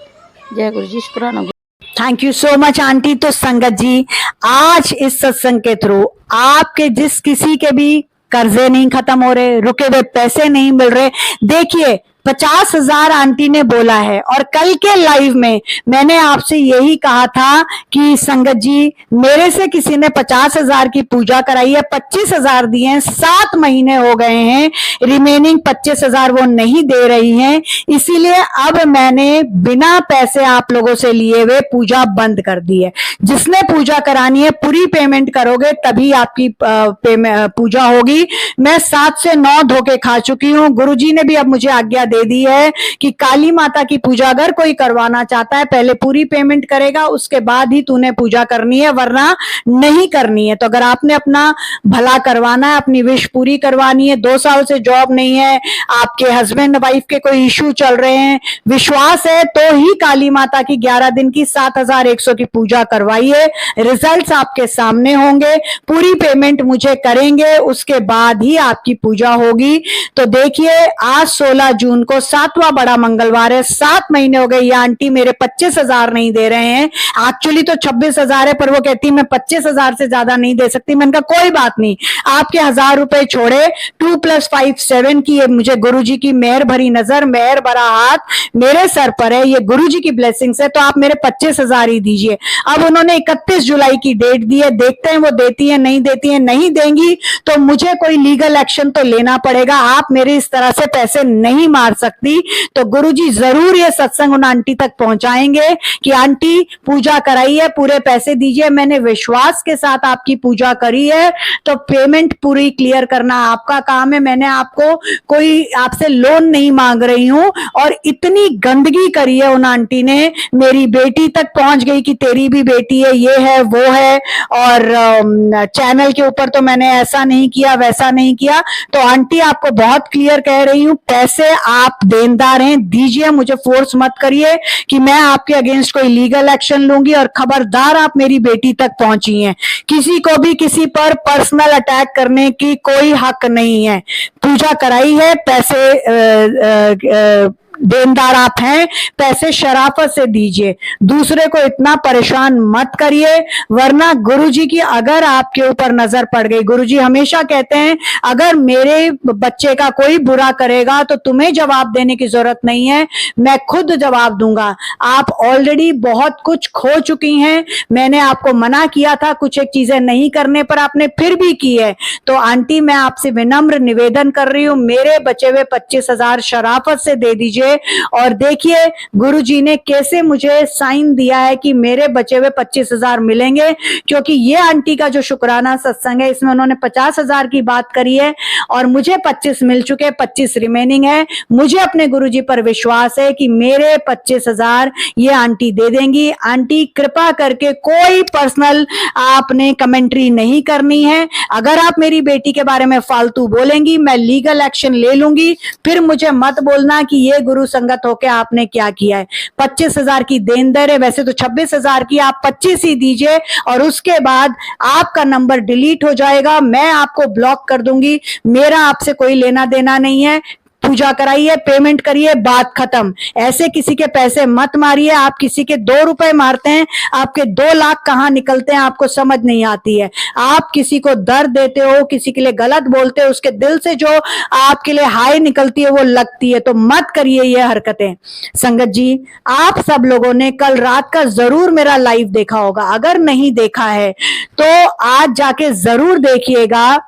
जय गुरु जी, शुक्राना। Thank you so much aunty. तो संगत जी, आज इस सत्संग के थ्रू आपके जिस किसी के भी कर्जे नहीं खत्म हो रहे, रुके हुए पैसे नहीं मिल रहे, देखिए 50,000 आंटी ने बोला है। और कल के लाइव में मैंने आपसे यही कहा था कि संगत जी, मेरे से किसी ने 50,000 की पूजा कराई है, 25,000 दिए हैं, 7 महीने हो गए हैं, रिमेनिंग 25,000 वो नहीं दे रही हैं, इसीलिए अब मैंने बिना पैसे आप लोगों से लिए हुए पूजा बंद कर दी है। जिसने पूजा करानी है पूरी पेमेंट करोगे तभी आपकी पूजा होगी। मैं 7 से 9 धोखे खा चुकी हूँ। गुरुजी ने भी अब मुझे आज्ञा दे दी है कि काली माता की पूजा अगर कोई करवाना चाहता है पहले पूरी पेमेंट करेगा, उसके बाद ही तूने पूजा करनी है, वरना नहीं करनी है। तो अगर आपने अपना भला करवाना है, अपनी विश पूरी करवानी है, 2 साल से जॉब नहीं है, आपके हस्बैंड वाइफ के कोई इश्यू चल रहे हैं, विश्वास है तो ही काली माता की 11 दिन की 7,100 की पूजा करवाइए। रिजल्ट्स आपके सामने होंगे, पूरी पेमेंट मुझे करेंगे, उसके बाद ही आपकी पूजा होगी। तो देखिए, आज 16 जून को 7वां बड़ा मंगलवार है, 7 महीने हो गए ये आंटी मेरे 25,000 नहीं दे रहे हैं। एक्चुअली तो 26,000 है, पर वो कहती मैं 25,000 से ज्यादा नहीं दे सकती। मैंने कहा कोई बात नहीं, आपके 1,000 रुपए छोड़े, 2 + 5 7 की ये मुझे गुरुजी की मेहर भरी नजर, मेहर भरा हाथ मेरे सर पर है, ये गुरुजी की ब्लेसिंग्स है, तो आप मेरे 25,000 ही दीजिए। अब उन्होंने 31 जुलाई की डेट दी है, देखते हैं वो देती है नहीं देती है। नहीं देंगी तो मुझे कोई लीगल एक्शन तो लेना पड़ेगा। आप मेरे इस तरह से पैसे नहीं मार सकती। तो गुरुजी जरूर ये सत्संग उन आंटी तक पहुंचाएंगे कि आंटी पूजा कराई है, पूरे पैसे दीजिए, मैंने विश्वास के साथ आपकी पूजा करी है, तो पेमेंट पूरी क्लियर करना आपका काम है। मैंने आपको कोई आपसे लोन नहीं मांग रही हूं। और इतनी गंदगी करी है उन आंटी ने, मेरी बेटी तक पहुंच गई कि तेरी भी बेटी है, ये है वो है, और चैनल के ऊपर तो मैंने ऐसा नहीं किया वैसा नहीं किया। तो आंटी आपको बहुत क्लियर कह रही हूं, पैसे आप देनदार हैं, दीजिए, मुझे फोर्स मत करिए कि मैं आपके अगेंस्ट कोई लीगल एक्शन लूंगी। और खबरदार आप मेरी बेटी तक पहुंची हैं, किसी को भी किसी पर पर्सनल अटैक करने की कोई हक नहीं है। पूजा कराई है, पैसे देनदार आप हैं, पैसे शराफत से दीजिए, दूसरे को इतना परेशान मत करिए, वरना गुरुजी की अगर आपके ऊपर नजर पड़ गई, गुरुजी हमेशा कहते हैं अगर मेरे बच्चे का कोई बुरा करेगा तो तुम्हें जवाब देने की जरूरत नहीं है, मैं खुद जवाब दूंगा। आप ऑलरेडी बहुत कुछ खो चुकी हैं, मैंने आपको मना किया था कुछ एक चीजें नहीं करने पर, आपने फिर भी की है। तो आंटी मैं आपसे विनम्र निवेदन कर रही हूं, मेरे बचे हुए 25,000 शराफत से दे दीजिए। और देखिए गुरुजी ने कैसे मुझे साइन दिया है कि मेरे बचे हुए 25,000 मिलेंगे, क्योंकि ये आंटी का जो शुक्राना सत्संग है इसमें उन्होंने 50,000 की बात करी है और मुझे 25 मिल चुके, 25 रिमेनिंग है। मुझे अपने गुरुजी पर विश्वास है कि मेरे 25,000 ये आंटी दे देंगी। आंटी कृपा करके कोई पर्सनल आपने कमेंट्री नहीं करनी है। अगर आप मेरी बेटी के बारे में फालतू बोलेंगी मैं लीगल एक्शन ले लूंगी। फिर मुझे मत बोलना कि ये गुरु संगत होके आपने क्या किया है। 25,000 की देन दर है, वैसे तो 26,000 की, आप 25 ही दीजिए और उसके बाद आपका नंबर डिलीट हो जाएगा, मैं आपको ब्लॉक कर दूंगी। मेरा आपसे कोई लेना देना नहीं है। पूजा कराइए, पेमेंट करिए, बात खत्म। ऐसे किसी के पैसे मत मारिए। आप किसी के 2 रुपए मारते हैं, आपके 2 लाख कहां निकलते हैं आपको समझ नहीं आती है। आप किसी को दर्द देते हो, किसी के लिए गलत बोलते हो, उसके दिल से जो आपके लिए हाय निकलती है वो लगती है। तो मत करिए ये हरकतें। संगत जी, आप सब लोगों ने कल रात का जरूर मेरा लाइव देखा होगा, अगर नहीं देखा है तो आज जाके जरूर देखिएगा।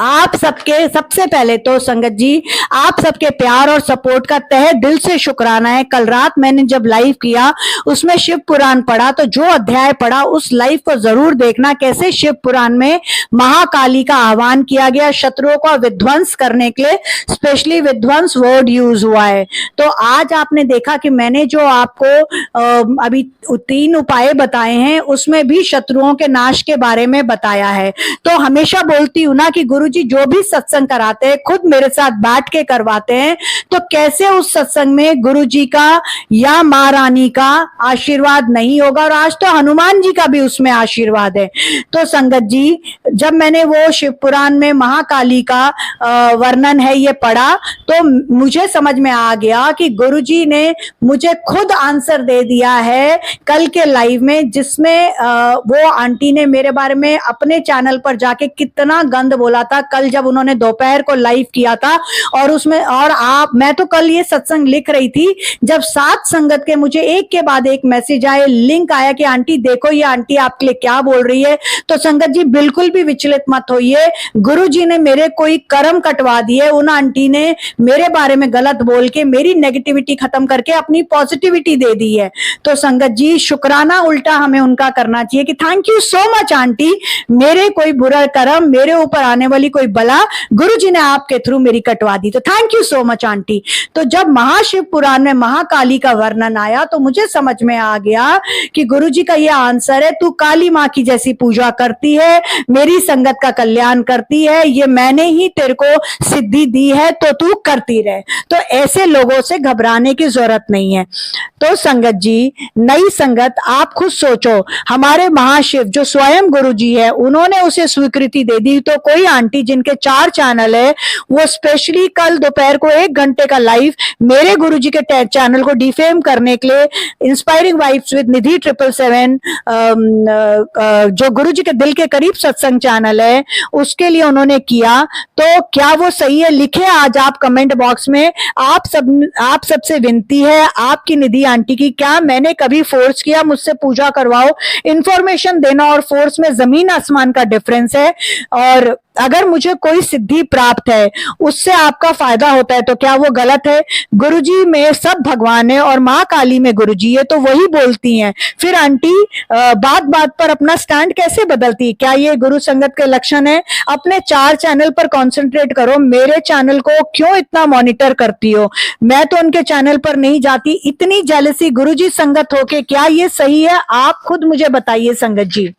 आप सबके सबसे पहले तो संगत जी आप सबके प्यार और सपोर्ट का तहे दिल से शुक्राना है। कल रात मैंने जब लाइव किया उसमें शिव पुराण पढ़ा, तो जो अध्याय पढ़ा उस लाइव को जरूर देखना, कैसे शिव पुराण में महाकाली का आह्वान किया गया, शत्रुओं का विध्वंस करने के लिए स्पेशली विध्वंस वर्ड यूज हुआ है। तो आज आपने देखा कि मैंने जो आपको अभी 3 उपाय बताए हैं उसमें भी शत्रुओं के नाश के बारे में बताया है। तो हमेशा बोलती हूं ना कि गुरुजी जो भी सत्संग कराते हैं खुद मेरे साथ बैठ के करवाते हैं, तो कैसे उस सत्संग में गुरुजी का या मां रानी का आशीर्वाद नहीं होगा। और आज तो हनुमान जी का भी उसमें आशीर्वाद है। तो संगत जी, जब मैंने वो शिव पुराण में महाकाली का वर्णन है ये पढ़ा तो मुझे समझ में आ गया कि गुरुजी ने मुझे खुद आंसर दे दिया है कल के लाइव में, जिसमें वो आंटी ने मेरे बारे में अपने चैनल पर जाके कितना गंद बोला बोला था कल जब उन्होंने दोपहर को लाइव किया था, और उसमें मैं तो कल ये सत्संग लिख रही थी जब 7 संगत के मुझे एक के बाद एक मैसेज आए, लिंक आया कि आंटी देखो ये आंटी आपके लिए क्या बोल रही है। तो संगत जी बिल्कुल भी विचलित मत होइए, गुरु जी ने मेरे कोई कर्म कटवा दिए, उन आंटी ने मेरे बारे में गलत बोल के मेरी नेगेटिविटी खत्म करके अपनी पॉजिटिविटी दे दी है। तो संगत जी शुक्राना उल्टा हमें उनका करना चाहिए कि thank you so much aunty, मेरे कोई बुरा कर्म, मेरे ऊपर आने वाली कोई बला गुरु जी ने आपके थ्रू मेरी कटवा दी, तो thank you so much aunty. तो जब महाशिव पुराण में महाकाली का वर्णन आया तो मुझे समझ में आ गया कि गुरु जी का ये आंसर है, तू काली माँ की जैसी पूजा करती है, मेरी संगत का कल्याण करती है, ये मैंने ही तेरे को सिद्धि दी है तो तू करती रहे। तो ऐसे लोगों से घबराने की जरूरत नहीं है। तो संगत जी नई संगत आप खुद सोचो, हमारे महाशिव जो स्वयं गुरु जी है उन्होंने उसे स्वीकृति दे दी, तो कोई आंटी जिनके 4 चैनल है वो स्पेशली कल दोपहर को 1 घंटे का लाइव मेरे गुरु जी के चैनल को डिफेम करने के लिए इंस्पायरिंग वाइब्स विद निधि 777 जो गुरु जी के दिल के करीब सत्संग चैनल है उसके लिए उन्होंने किया। तो क्या वो सही है? लिखे आज आप कमेंट बॉक्स में। आप सबसे विनती है, आपकी निधि आंटी की, क्या मैंने कभी फोर्स किया मुझसे पूजा करवाओ? इंफॉर्मेशन देना और फोर्स में जमीन आसमान का डिफरेंस है। और अगर मुझे कोई सिद्धि प्राप्त है उससे आपका फायदा होता है तो क्या वो गलत है? गुरुजी में सब भगवान है और माँ काली में गुरुजी है तो वही बोलती हैं। फिर आंटी बात बात पर अपना स्टैंड कैसे बदलती? क्या ये गुरु संगत के लक्षण है? अपने 4 चैनल पर कंसंट्रेट करो, मेरे चैनल को क्यों इतना मॉनिटर करती हो? मैं तो उनके चैनल पर नहीं जाती। इतनी जेलसी गुरुजी संगत होके, क्या ये सही है? आप खुद मुझे बताइए संगत जी,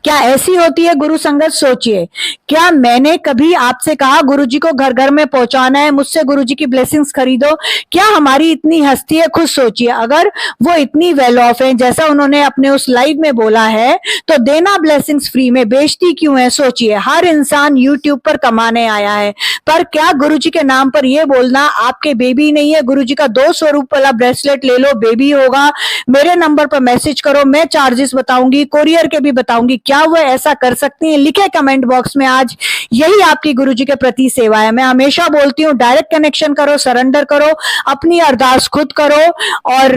क्या ऐसी होती है गुरु संगत? सोचिए, क्या मैंने कभी आपसे कहा गुरुजी को घर घर में पहुंचाना है, मुझसे गुरुजी की ब्लेसिंग्स खरीदो? क्या हमारी इतनी हस्ती है? खुद सोचिए, अगर वो इतनी वेल ऑफ है जैसा उन्होंने अपने उस लाइव में बोला है तो देना ब्लेसिंग्स फ्री में, बेचती क्यों है? सोचिए, हर इंसान यूट्यूब पर कमाने आया है, पर क्या गुरुजी के नाम पर यह बोलना आपके बेबी नहीं है? गुरुजी का 200 रुपये वाला ब्रेसलेट ले लो, बेबी होगा। मेरे नंबर पर मैसेज करो, मैं चार्जेस बताऊंगी, कोरियर के भी बताऊंगी। क्या वो ऐसा कर सकती हैं? लिखे कमेंट बॉक्स में आज। यही आपकी गुरुजी के प्रति सेवा है। मैं हमेशा बोलती हूँ, डायरेक्ट कनेक्शन करो, सरेंडर करो, अपनी अरदास खुद करो और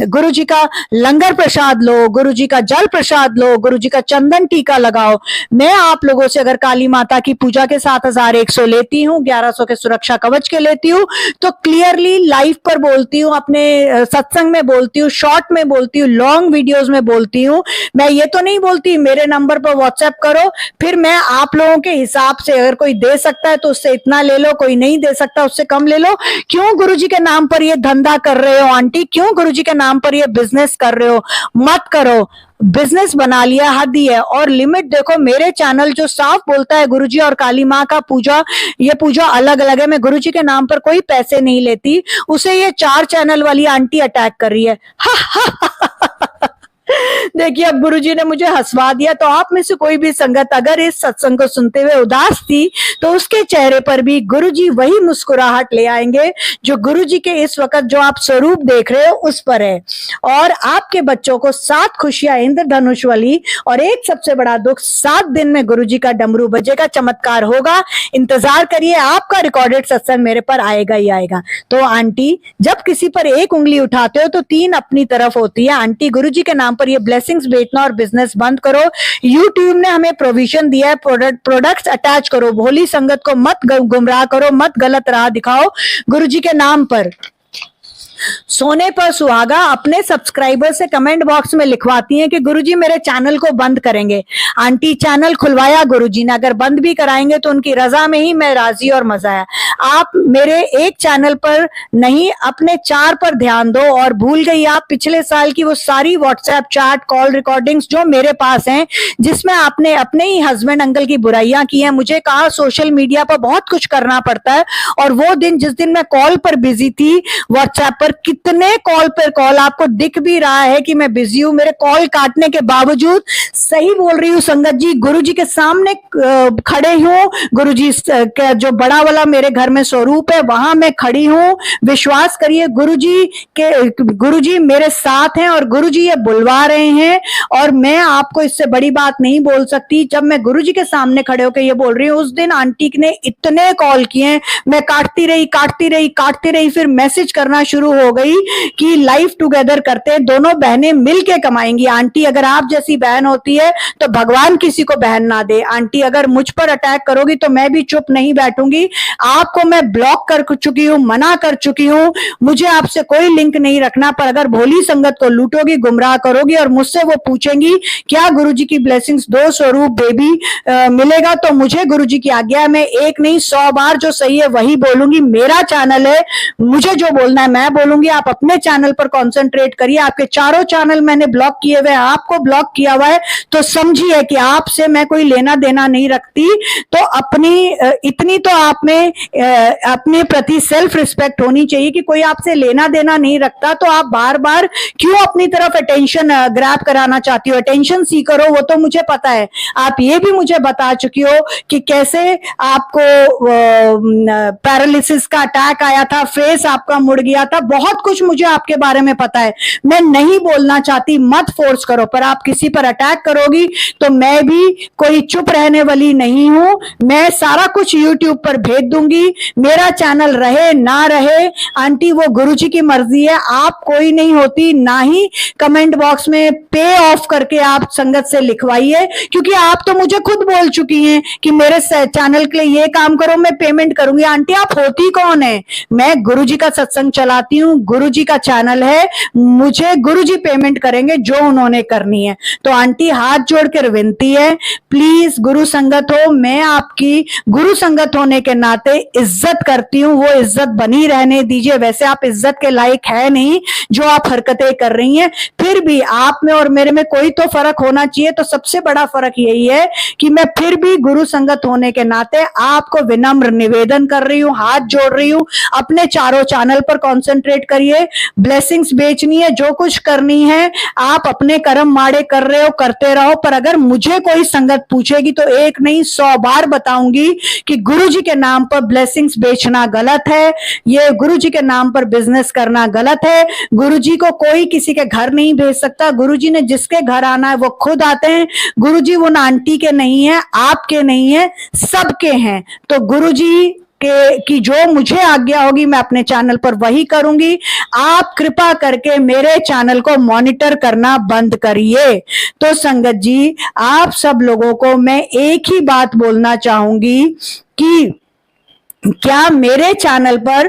गुरुजी का लंगर प्रसाद लो, गुरुजी का जल प्रसाद लो, गुरुजी का चंदन टीका लगाओ। मैं आप लोगों से अगर काली माता की पूजा के 7100 लेती हूँ, 1100 के सुरक्षा कवच के लेती हूँ, तो क्लियरली लाइव पर बोलती हूँ, अपने सत्संग में बोलती हूँ, शॉर्ट में बोलती हूँ, लॉन्ग वीडियोस में बोलती हूँ। मैं ये तो नहीं बोलती मेरे नंबर पर व्हाट्सएप करो, फिर मैं आप लोगों के हिसाब से, अगर कोई दे सकता है तो उससे इतना ले लो, कोई नहीं दे सकता उससे कम ले लो। क्यों गुरुजी के नाम पर ये धंधा कर रहे हो आंटी? क्यों गुरुजी के नाम पर ये बिजनेस कर रहे हो? मत करो। बिजनेस बना लिया हद ही है। और लिमिट देखो, मेरे चैनल जो साफ बोलता है गुरुजी और काली माँ का पूजा, ये पूजा अलग अलग है। मैं गुरुजी के नाम पर कोई पैसे नहीं लेती। उसे ये 4 चैनल वाली आंटी अटैक कर रही है। देखिए, अब गुरुजी ने मुझे हंसवा दिया। तो आप में से कोई भी संगत अगर इस सत्संग को सुनते हुए उदास थी तो उसके चेहरे पर भी गुरुजी वही मुस्कुराहट ले आएंगे जो गुरुजी के इस वक्त जो आप स्वरूप देख रहे हो उस पर है। और आपके बच्चों को 7 खुशियां इंद्रधनुष वाली, और एक सबसे बड़ा दुख, 7 दिन में गुरुजी का डमरू बजेगा, चमत्कार होगा। इंतजार करिए, आपका रिकॉर्डेड सत्संग मेरे पर आएगा ही आएगा। तो आंटी, जब किसी पर एक उंगली उठाते हो तो 3 अपनी तरफ होती है। आंटी, गुरुजी के नाम पर ये ब्लेसिंग्स बेचना और बिजनेस बंद करो। यूट्यूब ने हमें प्रोविजन दिया है, प्रोडक्ट्स अटैच करो। भोली संगत को मत गुमराह करो, मत गलत राह दिखाओ। गुरुजी के नाम पर सोने पर सुहागा अपने सब्सक्राइबर से कमेंट बॉक्स में लिखवाती हैं कि गुरुजी मेरे चैनल को बंद करेंगे। आंटी, चैनल खुलवाया गुरुजी ने, अगर बंद भी कराएंगे तो उनकी रजा में ही मैं राजी और मजा है। आप मेरे एक चैनल पर नहीं, अपने 4 पर ध्यान दो। और भूल गई आप पिछले साल की वो सारी व्हाट्सएप चैट कॉल रिकॉर्डिंग्स जो मेरे पास हैं, जिसमें आपने अपने ही हस्बैंड अंकल की बुराइयां की हैं। मुझे कहा सोशल मीडिया पर बहुत कुछ करना पड़ता है, और वो दिन जिस दिन मैं कॉल पर बिजी थी, व्हाट्सएप पर पर कितने कॉल पर कॉल, आपको दिख भी रहा है कि मैं बिजी हूं, मेरे कॉल काटने के बावजूद सही बोल रही हूँ संगत जी, गुरुजी के सामने खड़े हूँ। गुरुजी का जो बड़ा वाला मेरे घर में स्वरूप है वहां मैं खड़ी हूँ। विश्वास करिए गुरुजी मेरे साथ हैं और गुरुजी ये बुलवा रहे हैं, और मैं आपको इससे बड़ी बात नहीं बोल सकती। जब मैं गुरुजी के सामने खड़े होकर ये बोल रही हूँ, उस दिन आंटी ने इतने कॉल किए, मैं काटती रही, फिर मैसेज करना शुरू हो गई कि लाइफ टुगेदर करते हैं, दोनों बहनें मिलके कमाएंगी। आंटी अगर आप जैसी बहन होती है तो भगवान किसी को बहन ना दे। आंटी अगर मुझ पर अटैक करोगी तो मैं भी चुप नहीं बैठूंगी। आपको मैं ब्लॉक कर चुकी हूँ, मना कर चुकी हूँ, मुझे आपसे कोई लिंक नहीं रखना। पर अगर भोली संगत को लूटोगी, गुमराह करोगी और मुझसे वो पूछेंगी क्या गुरुजी की ब्लेसिंग्स दो स्वरूप बेबी मिलेगा, तो मुझे गुरुजी की आज्ञा है, मैं एक नहीं 100 बार जो सही है वही बोलूंगी। मेरा चैनल है, मुझे जो बोलना है मैं बोलूंगी। आप अपने चैनल पर कंसंट्रेट करिए। आपके चारों चैनल मैंने ब्लॉक किए हुए, आपको ब्लॉक किया हुआ है, तो समझिए कि आपसे मैं कोई लेना देना नहीं रखती। तो इतनी तो आप में अपने प्रति सेल्फ रिस्पेक्ट होनी चाहिए कि कोई आपसे लेना देना नहीं रखता तो आप बार बार क्यों अपनी तरफ अटेंशन ग्रैब कराना चाहती हो। अटेंशन सीकर हो वो तो मुझे पता है, आप ये भी मुझे बता चुकी हो कि कैसे आपको पैरालिसिस का अटैक आया था, फेस आपका मुड़ गया था, बहुत कुछ मुझे आपके बारे में पता है। मैं नहीं बोलना चाहती, मत फोर्स करो, पर आप किसी पर अटैक करोगी तो मैं भी कोई चुप रहने वाली नहीं हूं। मैं सारा कुछ यूट्यूब पर भेज दूंगी। मेरा चैनल रहे ना रहे आंटी वो गुरुजी की मर्जी है, आप कोई नहीं होती। ना ही कमेंट बॉक्स में पे ऑफ करके आप संगत से लिखवाइए, क्योंकि आप तो मुझे खुद बोल चुकी हैं कि मेरे चैनल के लिए ये काम करो मैं पेमेंट करूंगी। आंटी आप होती कौन है? मैं गुरुजी का सत्संग चलाती हूँ, गुरुजी का चैनल है, मुझे गुरुजी पेमेंट करेंगे जो उन्होंने करनी है। तो आंटी हाथ जोड़कर विनती है, प्लीज गुरु संगत हो, मैं आपकी गुरु संगत होने के नाते इज्जत करती हूँ, वो इज्जत बनी रहने दीजिए। वैसे आप इज्जत के लायक है नहीं जो आप हरकतें कर रही हैं, फिर भी आप में और मेरे में कोई तो फर्क होना चाहिए। तो सबसे बड़ा फर्क यही है कि मैं फिर भी गुरु संगत होने के नाते आपको विनम्र निवेदन कर रही हूँ, हाथ जोड़ रही हूँ, अपने चारों चैनल पर कंसंट्रेट करिए। ब्लेसिंग्स बेचनी है, जो कुछ करनी है आप अपने कर्म माड़े कर रहे हो करते रहो, पर अगर मुझे कोई संगत पूछेगी तो एक नहीं 100 बार बताऊंगी कि गुरुजी के नाम पर ब्लेसिंग्स बेचना गलत है, ये गुरुजी के नाम पर बिजनेस करना गलत है। गुरुजी को कोई किसी के घर नहीं भेज सकता, गुरुजी ने जिसके घर आना है वो खुद आते हैं। गुरुजी वो आंटी के नहीं है, आपके नहीं है, सबके हैं। तो गुरुजी की जो मुझे आज्ञा होगी मैं अपने चैनल पर वही करूंगी। आप कृपा करके मेरे चैनल को मॉनिटर करना बंद करिए। तो संगत जी आप सब लोगों को मैं एक ही बात बोलना चाहूंगी कि क्या मेरे चैनल पर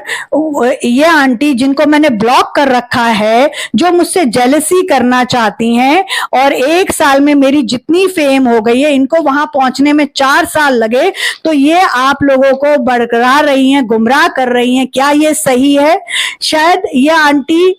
ये आंटी जिनको मैंने ब्लॉक कर रखा है, जो मुझसे जेलसी करना चाहती हैं, और 1 साल में मेरी जितनी फेम हो गई है, इनको वहां पहुंचने में 4 साल लगे, तो ये आप लोगों को बरकरार रही हैं, गुमराह कर रही हैं। क्या ये सही है? शायद ये आंटी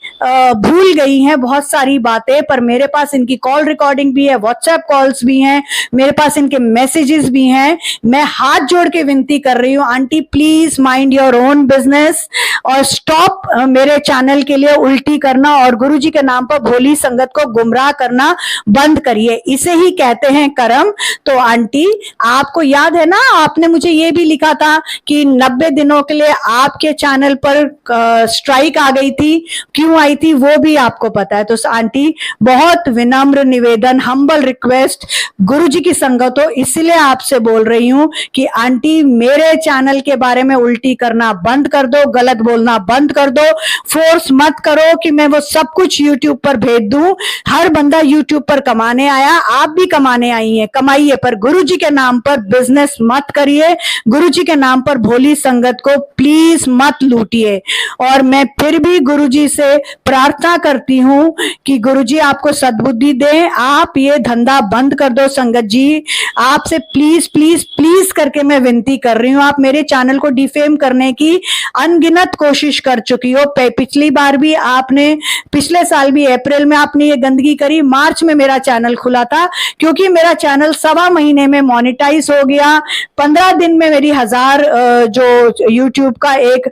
भूल गई हैं बहुत सारी बातें, पर मेरे पास इनकी कॉल रिकॉर्डिंग भी है, व्हाट्सएप कॉल्स भी हैं, मेरे पास इनके मैसेजेस भी हैं। मैं हाथ जोड़ के विनती कर रही हूँ, aunty please mind your own business और स्टॉप मेरे चैनल के लिए उल्टी करना और गुरुजी के नाम पर भोली संगत को गुमराह करना बंद करिए। इसे ही कहते हैं कर्म। तो आंटी आपको याद है ना, आपने मुझे ये भी लिखा था कि 90 दिनों के लिए आपके चैनल पर स्ट्राइक आ गई थी, क्यों आई थी वो भी आपको पता है। तो आंटी बहुत विनम्र निवेदन, हम्बल रिक्वेस्ट, गुरुजी की संगत हो इसलिए आपसे बोल रही हूं कि आंटी मेरे चैनल के बारे में उल्टी करना बंद कर दो, गलत बोलना बंद कर दो। फोर्स मत करो कि मैं वो सब कुछ यूट्यूब पर भेज दूं। हर बंदा यूट्यूब पर कमाने आया, आप भी कमाने आई हैं, कमाइए, पर गुरुजी के नाम पर बिजनेस मत करिए, गुरुजी के नाम पर भोली संगत को प्लीज मत लूटिए। और मैं फिर भी गुरुजी से प्रार्थना करती हूं कि गुरुजी आपको सद्बुद्धि दें, आप ये धंधा बंद कर दो। संगत जी आपसे प्लीज प्लीज प्लीज करके मैं विनती कर रही हूं, आप मेरे चैनल को डिफेम करने की अनगिनत कोशिश कर चुकी हो। पिछली बार भी आपने, पिछले साल भी अप्रैल में आपने ये गंदगी करी, मार्च में मेरा चैनल खुला था क्योंकि मेरा चैनल 1.25 महीने में मोनेटाइज हो गया। 15 दिन में मेरी 1000 जो यूट्यूब का एक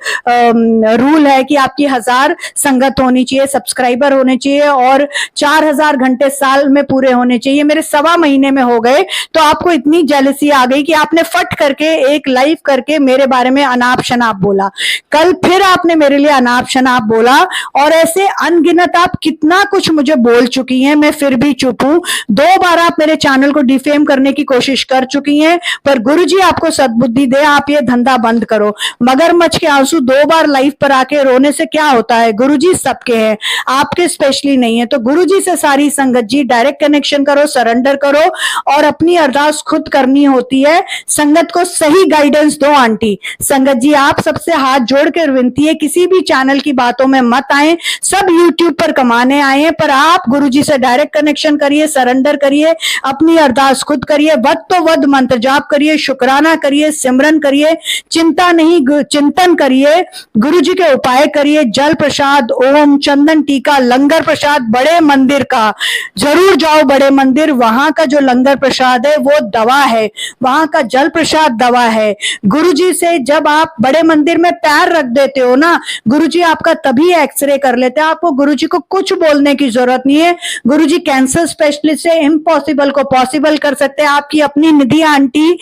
रूल है कि आपकी 1000 संगत होनी चाहिए, सब्सक्राइबर होने चाहिए और 4000 घंटे साल में पूरे होने चाहिए, मेरे 1.25 महीने में हो गए। तो आपको इतनी जेलसी आ गई कि आपने फट करके एक लाइव करके मेरे बारे में अनाप शनाप बोला। कल फिर आपने मेरे लिए अनाप शनाप बोला और ऐसे अनगिनत आप कितना कुछ मुझे बोल चुकी हैं, मैं फिर भी चुप हूं। 2 बार आप मेरे चैनल को डिफेम करने की कोशिश कर चुकी हैं, पर गुरुजी आपको सद्बुद्धि दे, आप ये धंधा बंद करो। मगरमच्छ के आंसू 2 बार लाइव पर आके रोने से क्या होता है? गुरुजी सबके हैं, आपके स्पेशली नहीं है। तो गुरुजी से सारी संगत जी डायरेक्ट कनेक्शन करो, सरेंडर करो और अपनी अरदास खुद करनी होती है। संगत को सही गाइडेंस दो। आंटी संगत जी, आप सबसे हाथ जोड़ कर विनती है, किसी भी चैनल की बातों में मत आए। सब यूट्यूब पर कमाने आए हैं, पर आप गुरुजी से डायरेक्ट कनेक्शन करिए, सरेंडर करिए, अपनी अरदास खुद करिए, वद तो वद मंत्र जाप करिए, शुक्राना करिए, सिमरन करिए, चिंता नहीं चिंतन करिए, गुरुजी के उपाय करिए, जल प्रसाद, ओम, चंदन टीका, लंगर प्रसाद बड़े मंदिर का जरूर जाओ। बड़े मंदिर, वहां का जो लंगर प्रसाद है वो दवा है, वहां का जल प्रसाद दवा है। गुरुजी से जब आप बड़े मंदिर में पैर रख देते हो ना, गुरुजी आपका तभी एक्सरे कर लेते हैं। आपको गुरुजी को कुछ बोलने की जरूरत नहीं है। गुरुजी कैंसर स्पेशलिस्ट से इम्पॉसिबल को पॉसिबल कर सकते हैं। आपकी अपनी Nidhi aunty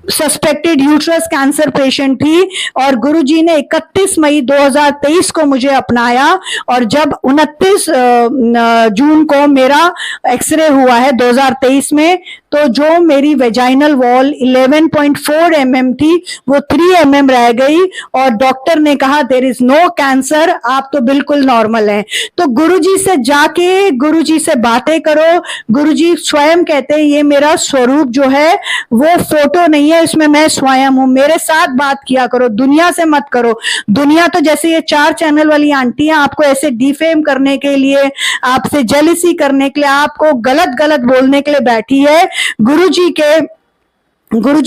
suspected uterus cancer patient थी और गुरुजी ने 31 मई 2023 को मुझे अपनाया और जब 29 जून को मेरा एक्सरे हुआ है 2023 में, तो जो मेरी वेजाइनल वॉल 11.4 mm थी वो 3 mm रह गई और डॉक्टर ने कहा देयर इज नो कैंसर, आप तो बिल्कुल नॉर्मल हैं। तो गुरुजी से जाके गुरुजी से बातें करो। गुरुजी स्वयं कहते हैं ये मेरा स्वरूप जो है वो फोटो नहीं है, इसमें मैं स्वयं हूं। मेरे साथ बात किया करो, दुनिया से मत करो। दुनिया तो जैसे ये 4 चैनल वाली आंटी है, आपको ऐसे डिफेम करने के लिए, आपसे जेलिसी करने के लिए, आपको गलत गलत बोलने के लिए बैठी है। गुरुजी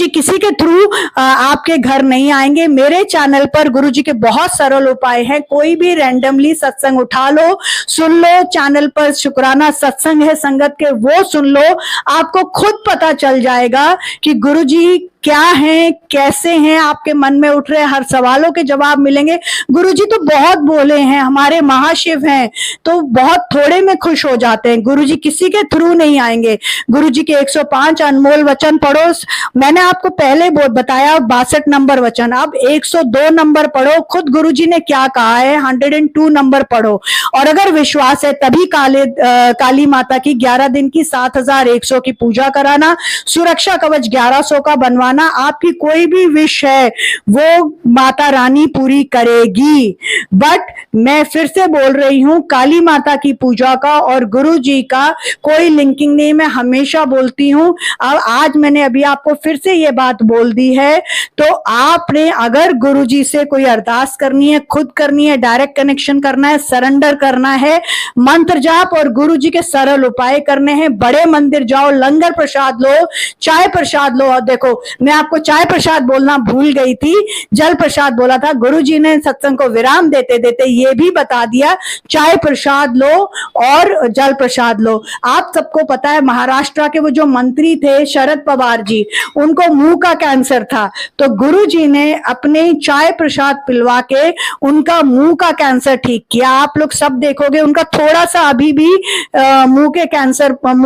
किसी के थ्रू आपके घर नहीं आएंगे। मेरे चैनल पर गुरुजी के बहुत सरल उपाय हैं। कोई भी रैंडमली सत्संग उठा लो, सुन लो। चैनल पर शुक्राना सत्संग है संगत के, वो सुन लो। आपको खुद पता चल जाएगा कि गुरुजी क्या हैं, कैसे हैं। आपके मन में उठ रहे हर सवालों के जवाब मिलेंगे। गुरुजी तो बहुत बोले हैं, हमारे महाशिव हैं, तो बहुत थोड़े में खुश हो जाते हैं। गुरुजी किसी के थ्रू नहीं आएंगे। गुरुजी के 105 अनमोल वचन पढ़ो। मैंने आपको पहले बताया 62 नंबर वचन, अब 102 नंबर पढ़ो। खुद गुरुजी ने क्या कहा है, 102 नंबर पढ़ो। और अगर विश्वास है तभी काली माता की 11 दिन की 7100 की पूजा कराना, सुरक्षा कवच 1100 का बनवाना। आपकी कोई भी विश है वो माता रानी पूरी करेगी। बट मैं फिर से बोल रही हूं, काली माता की पूजा का और गुरुजी का कोई लिंकिंग नहीं। मैं हमेशा बोलती हूं, अब आज मैंने अभी आपको फिर से ये बात बोल दी है। तो आपने अगर गुरुजी से कोई अरदास करनी है, खुद करनी है, डायरेक्ट कनेक्शन करना है, सरेंडर करना है, मंत्र जाप और गुरुजी के सरल उपाय करने हैं, बड़े मंदिर जाओ, लंगर प्रसाद लो, चाय प्रसाद लो। और देखो, मैं आपको चाय प्रसाद बोलना भूल गई थी, जल प्रसाद बोला था। गुरुजी ने सत्संग को विराम देते देते ये भी बता दिया, चाय प्रसाद लो और जल प्रसाद लो। आप सबको पता है महाराष्ट्र के वो जो मंत्री थे शरद पवार जी, उनको मुंह का कैंसर था, तो गुरुजी ने अपने चाय प्रसाद पिलवा के उनका मुंह का कैंसर ठीक किया। आप लोग सब देखोगे उनका थोड़ा सा अभी भी मुंह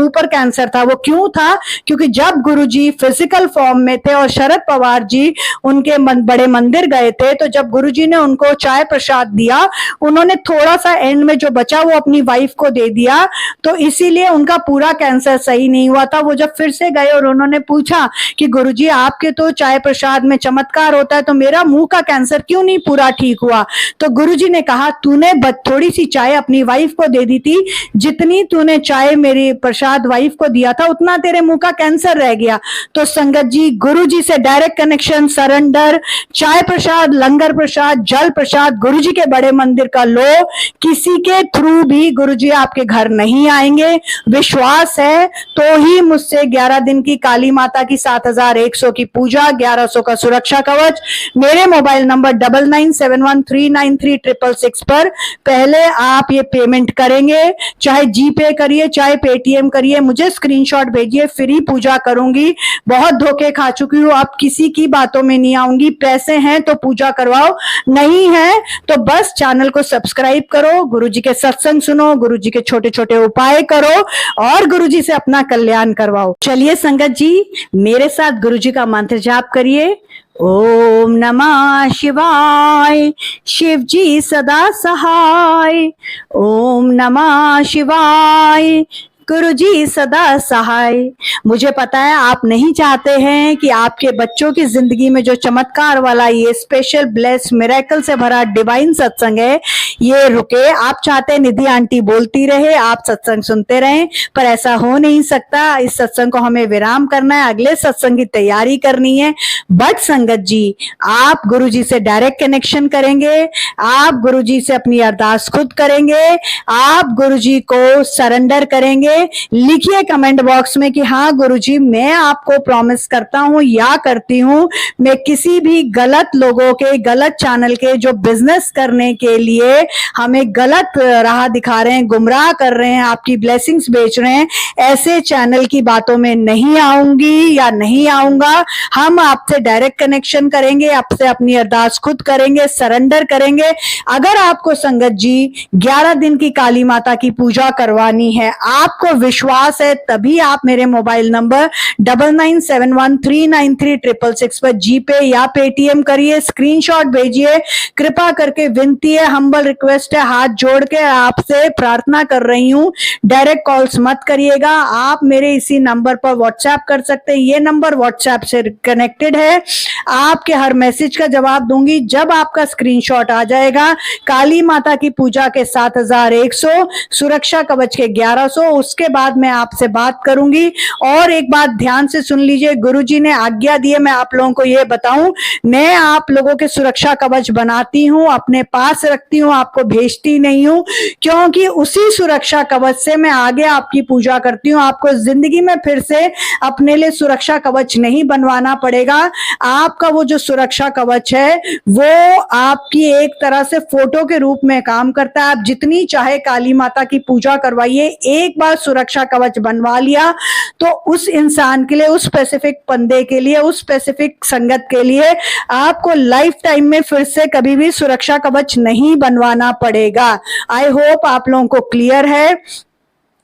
पर कैंसर था। वो क्यों था? क्योंकि जब गुरुजी फिजिकल फॉर्म में थे और शरद पवार जी उनके बड़े मंदिर गए थे, तो जब गुरुजी ने उनको चाय प्रसाद दिया, उन्होंने थोड़ा सा एंड में जो बचा वो अपनी वाइफ को दे दिया, तो इसीलिए उनका पूरा कैंसर सही नहीं हुआ था। वो जब फिर से गए और उन्होंने पूछा कि गुरुजी आपके तो चाय प्रसाद में चमत्कार होता है, तो मेरा मुंह का कैंसर क्यों नहीं पूरा ठीक हुआ? तो गुरुजी ने कहा तूने थोड़ी सी चाय अपनी वाइफ को दे दी थी, जितनी तूने चाय मेरी प्रसाद वाइफ को दिया था उतना तेरे मुंह का कैंसर रह गया। तो संगत जी, गुरु जी से डायरेक्ट कनेक्शन, सरेंडर, चाय प्रसाद, लंगर प्रसाद, जल प्रसाद गुरु जी के बड़े मंदिर का लो। किसी के थ्रू भी गुरु जी आपके घर नहीं आएंगे। विश्वास है तो ही मुझसे 11 दिन की काली माता की 7100 की पूजा, 1100 का सुरक्षा कवच, मेरे मोबाइल नंबर 9971393666 पर पहले आप ये पेमेंट करेंगे। चाहे जीपे करिए, चाहे पेटीएम करिए, मुझे स्क्रीनशॉट भेजिए, फ्री पूजा करूंगी। बहुत धोखे खा चुकी हूँ, अब किसी की बातों में नहीं आऊंगी। पैसे हैं तो पूजा करवाओ, नहीं है तो बस चैनल को सब्सक्राइब करो, गुरुजी के सत्संग सुनो, गुरुजी के छोटे छोटे उपाय करो और गुरुजी से अपना कल्याण करवाओ। चलिए संगत जी, मेरे साथ गुरुजी का मंत्र जाप करिए। ओम नमः शिवाय, शिव जी सदा सहाय। ओम नमः शिवाय, गुरु जी सदा सहाय। मुझे पता है आप नहीं चाहते हैं कि आपके बच्चों की जिंदगी में जो चमत्कार वाला ये स्पेशल ब्लेस मिरेकल से भरा डिवाइन सत्संग है ये रुके। आप चाहते हैं निधि आंटी बोलती रहे, आप सत्संग सुनते रहें, पर ऐसा हो नहीं सकता। इस सत्संग को हमें विराम करना है, अगले सत्संग की तैयारी करनी है। बट संगत जी, आप गुरु जी से डायरेक्ट कनेक्शन करेंगे, आप गुरु जी से अपनी अरदास खुद करेंगे, आप गुरु जी को सरेंडर करेंगे। लिखिए कमेंट बॉक्स में कि हाँ गुरुजी, मैं आपको प्रॉमिस करता हूं या करती हूं, मैं किसी भी गलत लोगों के, गलत चैनल के जो बिजनेस करने के लिए हमें गलत राह दिखा रहे हैं, गुमराह कर रहे हैं, आपकी ब्लेसिंग्स बेच रहे हैं, ऐसे चैनल की बातों में नहीं आऊंगी या नहीं आऊंगा। हम आपसे डायरेक्ट कनेक्शन करेंगे, आपसे अपनी अरदास खुद करेंगे, सरेंडर करेंगे। अगर आपको संगत जी 11 दिन की काली माता की पूजा करवानी है, आपको विश्वास है, तभी आप मेरे मोबाइल नंबर 9971393666 पर जीपे या पेटीएम करिए, स्क्रीनशॉट भेजिए। कृपा करके विनती है, हम्बल रिक्वेस्ट है, हाथ जोड़ के आपसे प्रार्थना कर रही हूं, डायरेक्ट कॉल्स मत करिएगा। आप मेरे इसी नंबर पर व्हाट्सएप कर सकते हैं, ये नंबर व्हाट्सएप से कनेक्टेड है। आपके हर मैसेज का जवाब दूंगी जब आपका स्क्रीनशॉट आ जाएगा। काली माता की पूजा के 7100, सुरक्षा कवच के 1100, उसके बाद मैं आपसे बात करूंगी। और एक बात ध्यान से सुन लीजिए, गुरुजी ने आज्ञा दी है मैं आप लोगों को ये बताऊं, मैं आप लोगों के सुरक्षा कवच बनाती हूं, अपने पास रखती हूं, आपको भेजती नहीं हूं, क्योंकि उसी सुरक्षा कवच से मैं आगे आपकी पूजा करती हूं। आपको जिंदगी में फिर से अपने लिए सुरक्षा कवच नहीं बनवाना पड़ेगा। आपका वो जो सुरक्षा कवच है वो आपकी एक तरह से फोटो के रूप में काम करता है। आप जितनी चाहे काली माता की पूजा करवाइए, एक बार सुरक्षा कवच बनवा लिया तो उस इंसान के लिए, उस स्पेसिफिक बंदे के लिए, उस स्पेसिफिक संगत के लिए आपको लाइफ टाइम में फिर से कभी भी सुरक्षा कवच नहीं बनवाना पड़ेगा। आई होप आप लोगों को क्लियर है।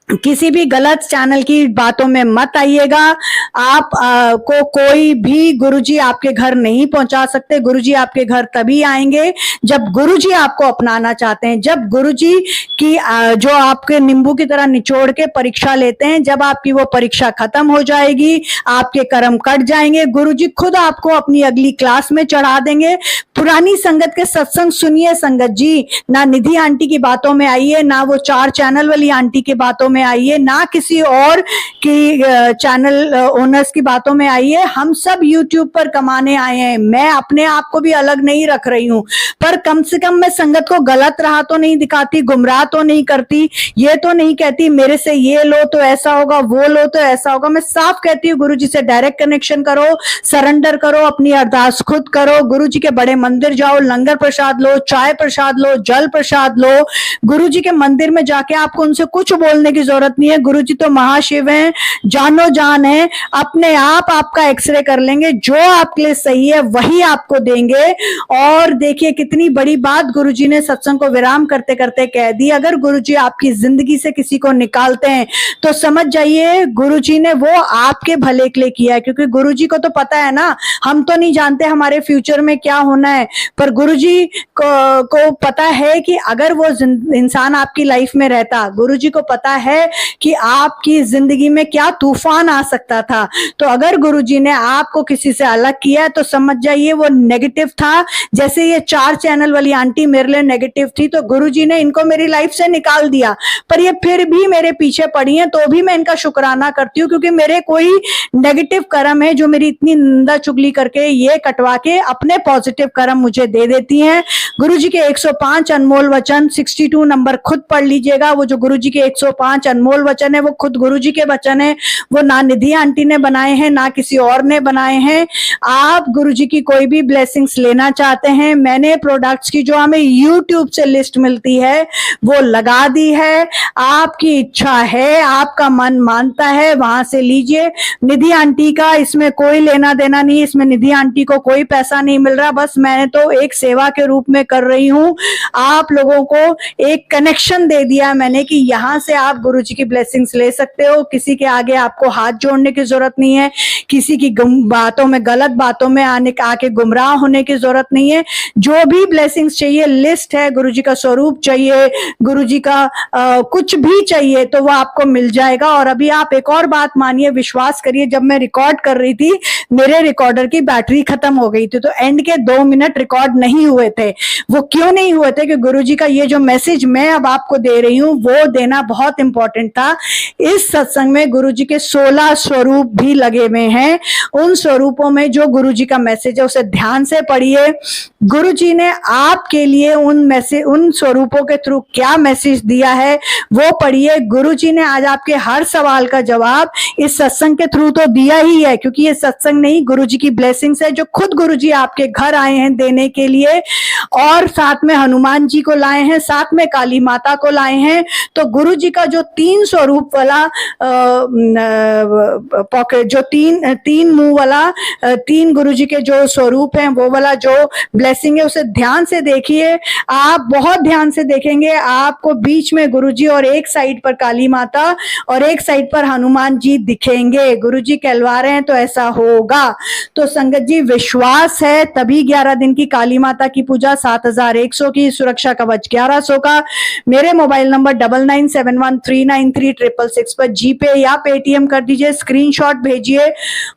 किसी भी गलत चैनल की बातों में मत आइएगा। आप को कोई भी गुरुजी आपके घर नहीं पहुंचा सकते। गुरुजी आपके घर तभी आएंगे जब गुरुजी आपको अपनाना चाहते हैं, जब गुरुजी की जो आपके नींबू की तरह निचोड़ के परीक्षा लेते हैं, जब आपकी वो परीक्षा खत्म हो जाएगी, आपके कर्म कट जाएंगे, गुरुजी खुद आपको अपनी अगली क्लास में चढ़ा देंगे। पुरानी संगत के सत्संग सुनिए संगत जी, ना निधि आंटी की बातों में आइए, ना वो 4 चैनल वाली आंटी की बातों में आइए, ना किसी और की चैनल ओनर्स की बातों में आइए। हम सब यूट्यूब पर कमाने आए हैं। मैं अपने आप को भी अलग नहीं रख रही हूं, पर कम से कम मैं संगत को गलत राह तो नहीं दिखाती, गुमराह तो नहीं करती, ये तो नहीं कहती मेरे से ये लो तो ऐसा होगा, वो लो तो ऐसा होगा। मैं साफ कहती हूँ गुरुजी से डायरेक्ट कनेक्शन करो, सरेंडर करो, अपनी अरदास खुद करो, गुरुजी के बड़े मंदिर जाओ, लंगर प्रसाद लो, चाय प्रसाद लो, जल प्रसाद लो। गुरुजी के मंदिर में जाके आपको उनसे कुछ बोलने की जरूरत नहीं है। गुरुजी तो महाशिव हैं, जानो जान है, अपने आप आपका एक्सरे कर लेंगे, जो आपके लिए सही है वही आपको देंगे। और देखिए कितनी बड़ी बात गुरुजी ने सत्संग को विराम करते करते कह दी। अगर गुरुजी आपकी जिंदगी से किसी को निकालते हैं तो समझ जाइए गुरुजी ने वो आपके भले के लिए किया है, क्योंकि गुरुजी को तो पता है ना, हम तो नहीं जानते हमारे फ्यूचर में क्या होना है, पर गुरुजी को पता है कि अगर वो इंसान आपकी लाइफ में रहता, गुरुजी को पता है कि आपकी जिंदगी में क्या तूफान आ सकता था। तो अगर गुरुजी ने आपको किसी से अलग किया है तो समझ जाइए वो नेगेटिव था। जैसे ये 4 चैनल वाली आंटी मेरे लिए नेगेटिव थी, तो गुरुजी ने इनको मेरी लाइफ से निकाल दिया, पर ये फिर भी मेरे पीछे पड़ी हैं, तो भी मैं इनका शुक्राना करती हूँ, क्योंकि मेरे कोई नेगेटिव कर्म है जो मेरी इतनी निंदा चुगली करके ये कटवा के अपने पॉजिटिव कर्म मुझे दे देती हैं। गुरुजी के 105 अनमोल वचन, 62 नंबर खुद पढ़ लीजिएगा। वो जो गुरुजी के 105 अनमोल वचन है वो खुद गुरुजी के वचन है, वो ना निधि आंटी ने बनाए हैं ना किसी और ने बनाए हैं। आप गुरुजी की कोई भी ब्लेसिंग्स लेना चाहते हैं, मैंने प्रोडक्ट्स की जो हमें यूट्यूब से लिस्ट मिलती है वो लगा दी है। आपकी इच्छा है, आपका मन मानता है, वहां से लीजिए। निधि आंटी का इसमें कोई लेना देना नहीं, इसमें निधि आंटी को कोई पैसा नहीं मिल रहा, बस मैंने तो एक सेवा के रूप में कर रही हूँ। आप लोगों को एक कनेक्शन दे दिया मैंने कि यहाँ से आप गुरुजी की ब्लेसिंग्स ले सकते हो। किसी के आगे आपको हाथ जोड़ने की जरूरत नहीं है, किसी की बातों में, गलत बातों में आके गुमराह होने की जरूरत नहीं है। जो भी ब्लेसिंग्स चाहिए, लिस्ट है, गुरुजी का स्वरूप चाहिए, गुरुजी का कुछ भी चाहिए तो वो आपको मिल जाएगा। और अभी आप एक और बात मानिए, विश्वास करिए, जब मैं रिकॉर्ड कर रही थी मेरे रिकॉर्डर की बैटरी खत्म हो गई थी, तो एंड के 2 मिनट रिकॉर्ड नहीं हुए थे। वो क्यों नहीं हुए थे कि गुरुजी का ये जो मैसेज मैं अब आपको दे रही हूँ वो देना बहुत इंपॉर्टेंट था। इस सत्संग में गुरुजी के 16 स्वरूप भी लगे हुए हैं। उन स्वरूपों में जो गुरुजी का मैसेज है उसे ध्यान से पढ़िए। गुरुजी ने आपके लिए उन स्वरूपों के थ्रू क्या मैसेज दिया है वो पढ़िए। गुरुजी ने आज आपके हर सवाल का जवाब इस सत्संग के थ्रू तो दिया ही है, क्योंकि ये सत्संग नहीं, गुरुजी की ब्लेसिंग्स है जो खुद गुरुजी आपके घर आए हैं देने के लिए, और साथ में हनुमान जी को लाए हैं, साथ में काली माता को लाए हैं। तो गुरुजी का जो 3 स्वरूप वाला पॉकेट, जो तीन मुंह वाला 3 गुरुजी के जो स्वरूप हैं वो वाला जो ब्लेसिंग है उसे ध्यान से देखिए। आप बहुत ध्यान से देखेंगे, आपको बीच में गुरुजी और एक साइड पर काली माता और एक साइड पर हनुमान जी दिखेंगे। गुरुजी कहलवा रहे हैं तो ऐसा होगा। तो संगत जी, विश्वास है तभी 11 दिन की काली माता की पूजा 7100 की, सुरक्षा कवच 1100 का। मेरे मोबाइल नंबर 9971393666 पर जीपे या पेटीएम कर दीजिए, स्क्रीनशॉट भेजिए,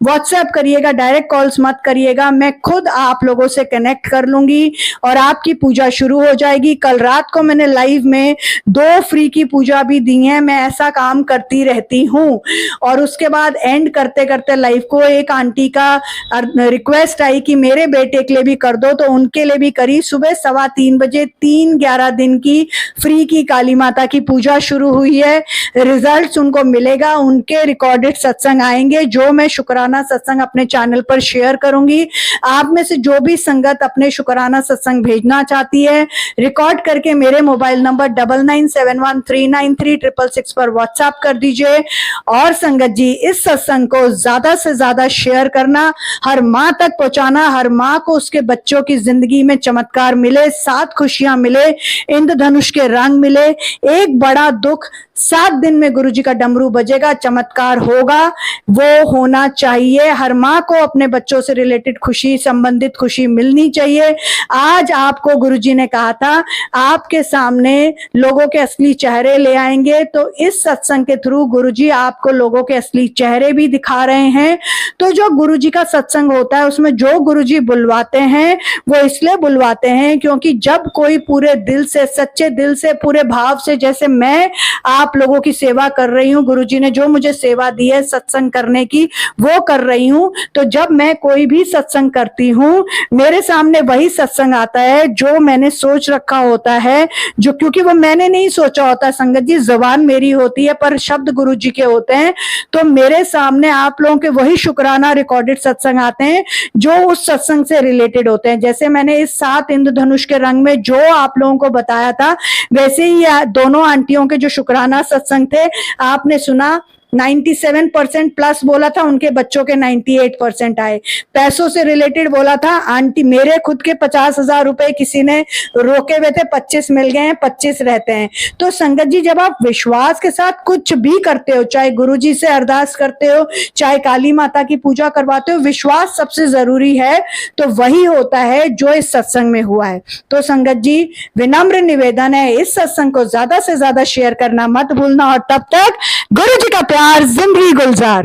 व्हाट्सएप करिएगा, डायरेक्ट कॉल्स मत करिएगा। मैं खुद आप लोगों से कनेक्ट कर लूंगी और आपकी पूजा शुरू हो जाएगी। कल रात को मैंने लाइव में 2 फ्री की पूजा भी दी है। मैं ऐसा काम करती रहती हूँ। और उसके बाद एंड करते करते लाइव को एक आंटी का रिक्वेस्ट आई कि मेरे बेटे के लिए भी कर दो, तो उनके लिए भी करी। सुबह 3:15 बजे 11 दिन की फ्री की काली माता की पूजा शुरू हुई है। रिजल्ट्स उनको मिलेगा, उनके रिकॉर्डेड सत्संग आएंगे जो मैं शुक्राना सत्संग अपने चैनल पर शेयर करूंगी। आप में से जो भी संगत अपने शुक्राना सत्संग भेजना चाहती है, रिकॉर्ड करके मेरे मोबाइल नंबर 9971393666 पर व्हाट्सएप कर दीजिए। और संगत जी, इस सत्संग को ज्यादा से ज्यादा शेयर करना, हर माँ तक पहुंचाना, हर माँ को उसके बच्चों की जिंदगी में चमत्कार मिले, 7 खुशियां मिले, इंद्रधनुष के रंग मिले। एक बड़ा दुख 7 दिन में गुरुजी का डमरू बजेगा, चमत्कार होगा, वो होना चाहिए। हर माँ को अपने बच्चों से रिलेटेड खुशी, संबंधित खुशी मिलनी चाहिए। आज आपको गुरुजी ने कहा था आपके सामने लोगों के असली चेहरे ले आएंगे, तो इस सत्संग के थ्रू गुरुजी आपको लोगों के असली चेहरे भी दिखा रहे हैं। तो जो गुरुजी का सत्संग होता है उसमें जो गुरुजी बुलवाते हैं वो इसलिए बुलवाते हैं क्योंकि जब कोई पूरे दिल से, सच्चे दिल से, पूरे भाव से, जैसे मैं आप लोगों की सेवा कर रही हूँ, गुरुजी ने जो मुझे सेवा दी है सत्संग करने की वो कर रही हूँ। तो जब मैं कोई भी सत्संग करती हूँ मेरे सामने वही सत्संग आता है जो मैंने सोच रखा होता है, जो क्योंकि वो मैंने नहीं सोचा होता संगत जी, जबान मेरी होती है पर शब्द गुरुजी के होते हैं। तो मेरे सामने आप लोगों के वही शुक्राना रिकॉर्डेड सत्संग आते हैं जो उस सत्संग से रिलेटेड होते हैं। जैसे मैंने इस 7 इंद्रधनुष के रंग में जो आप लोगों को बताया था, वैसे ही दोनों आंटियों के जो शुक्राना सत्संग थे आपने सुना, 97% प्लस बोला था, उनके बच्चों के 98% आए। पैसों से रिलेटेड बोला था, आंटी मेरे खुद के 50,000 रुपए किसी ने रोके हुए थे, 25 मिल गए हैं, 25 रहते हैं। तो संगत जी, जब आप विश्वास के साथ कुछ भी करते हो, चाहे गुरुजी से अरदास करते हो, चाहे काली माता की पूजा करवाते हो, विश्वास सबसे जरूरी है, तो वही होता है जो इस सत्संग में हुआ है। तो संगत जी, विनम्र निवेदन है, इस सत्संग को ज्यादा से ज्यादा शेयर करना मत भूलना, और तब तक गुरु जी का प्यार, जिंदगी गुलजार।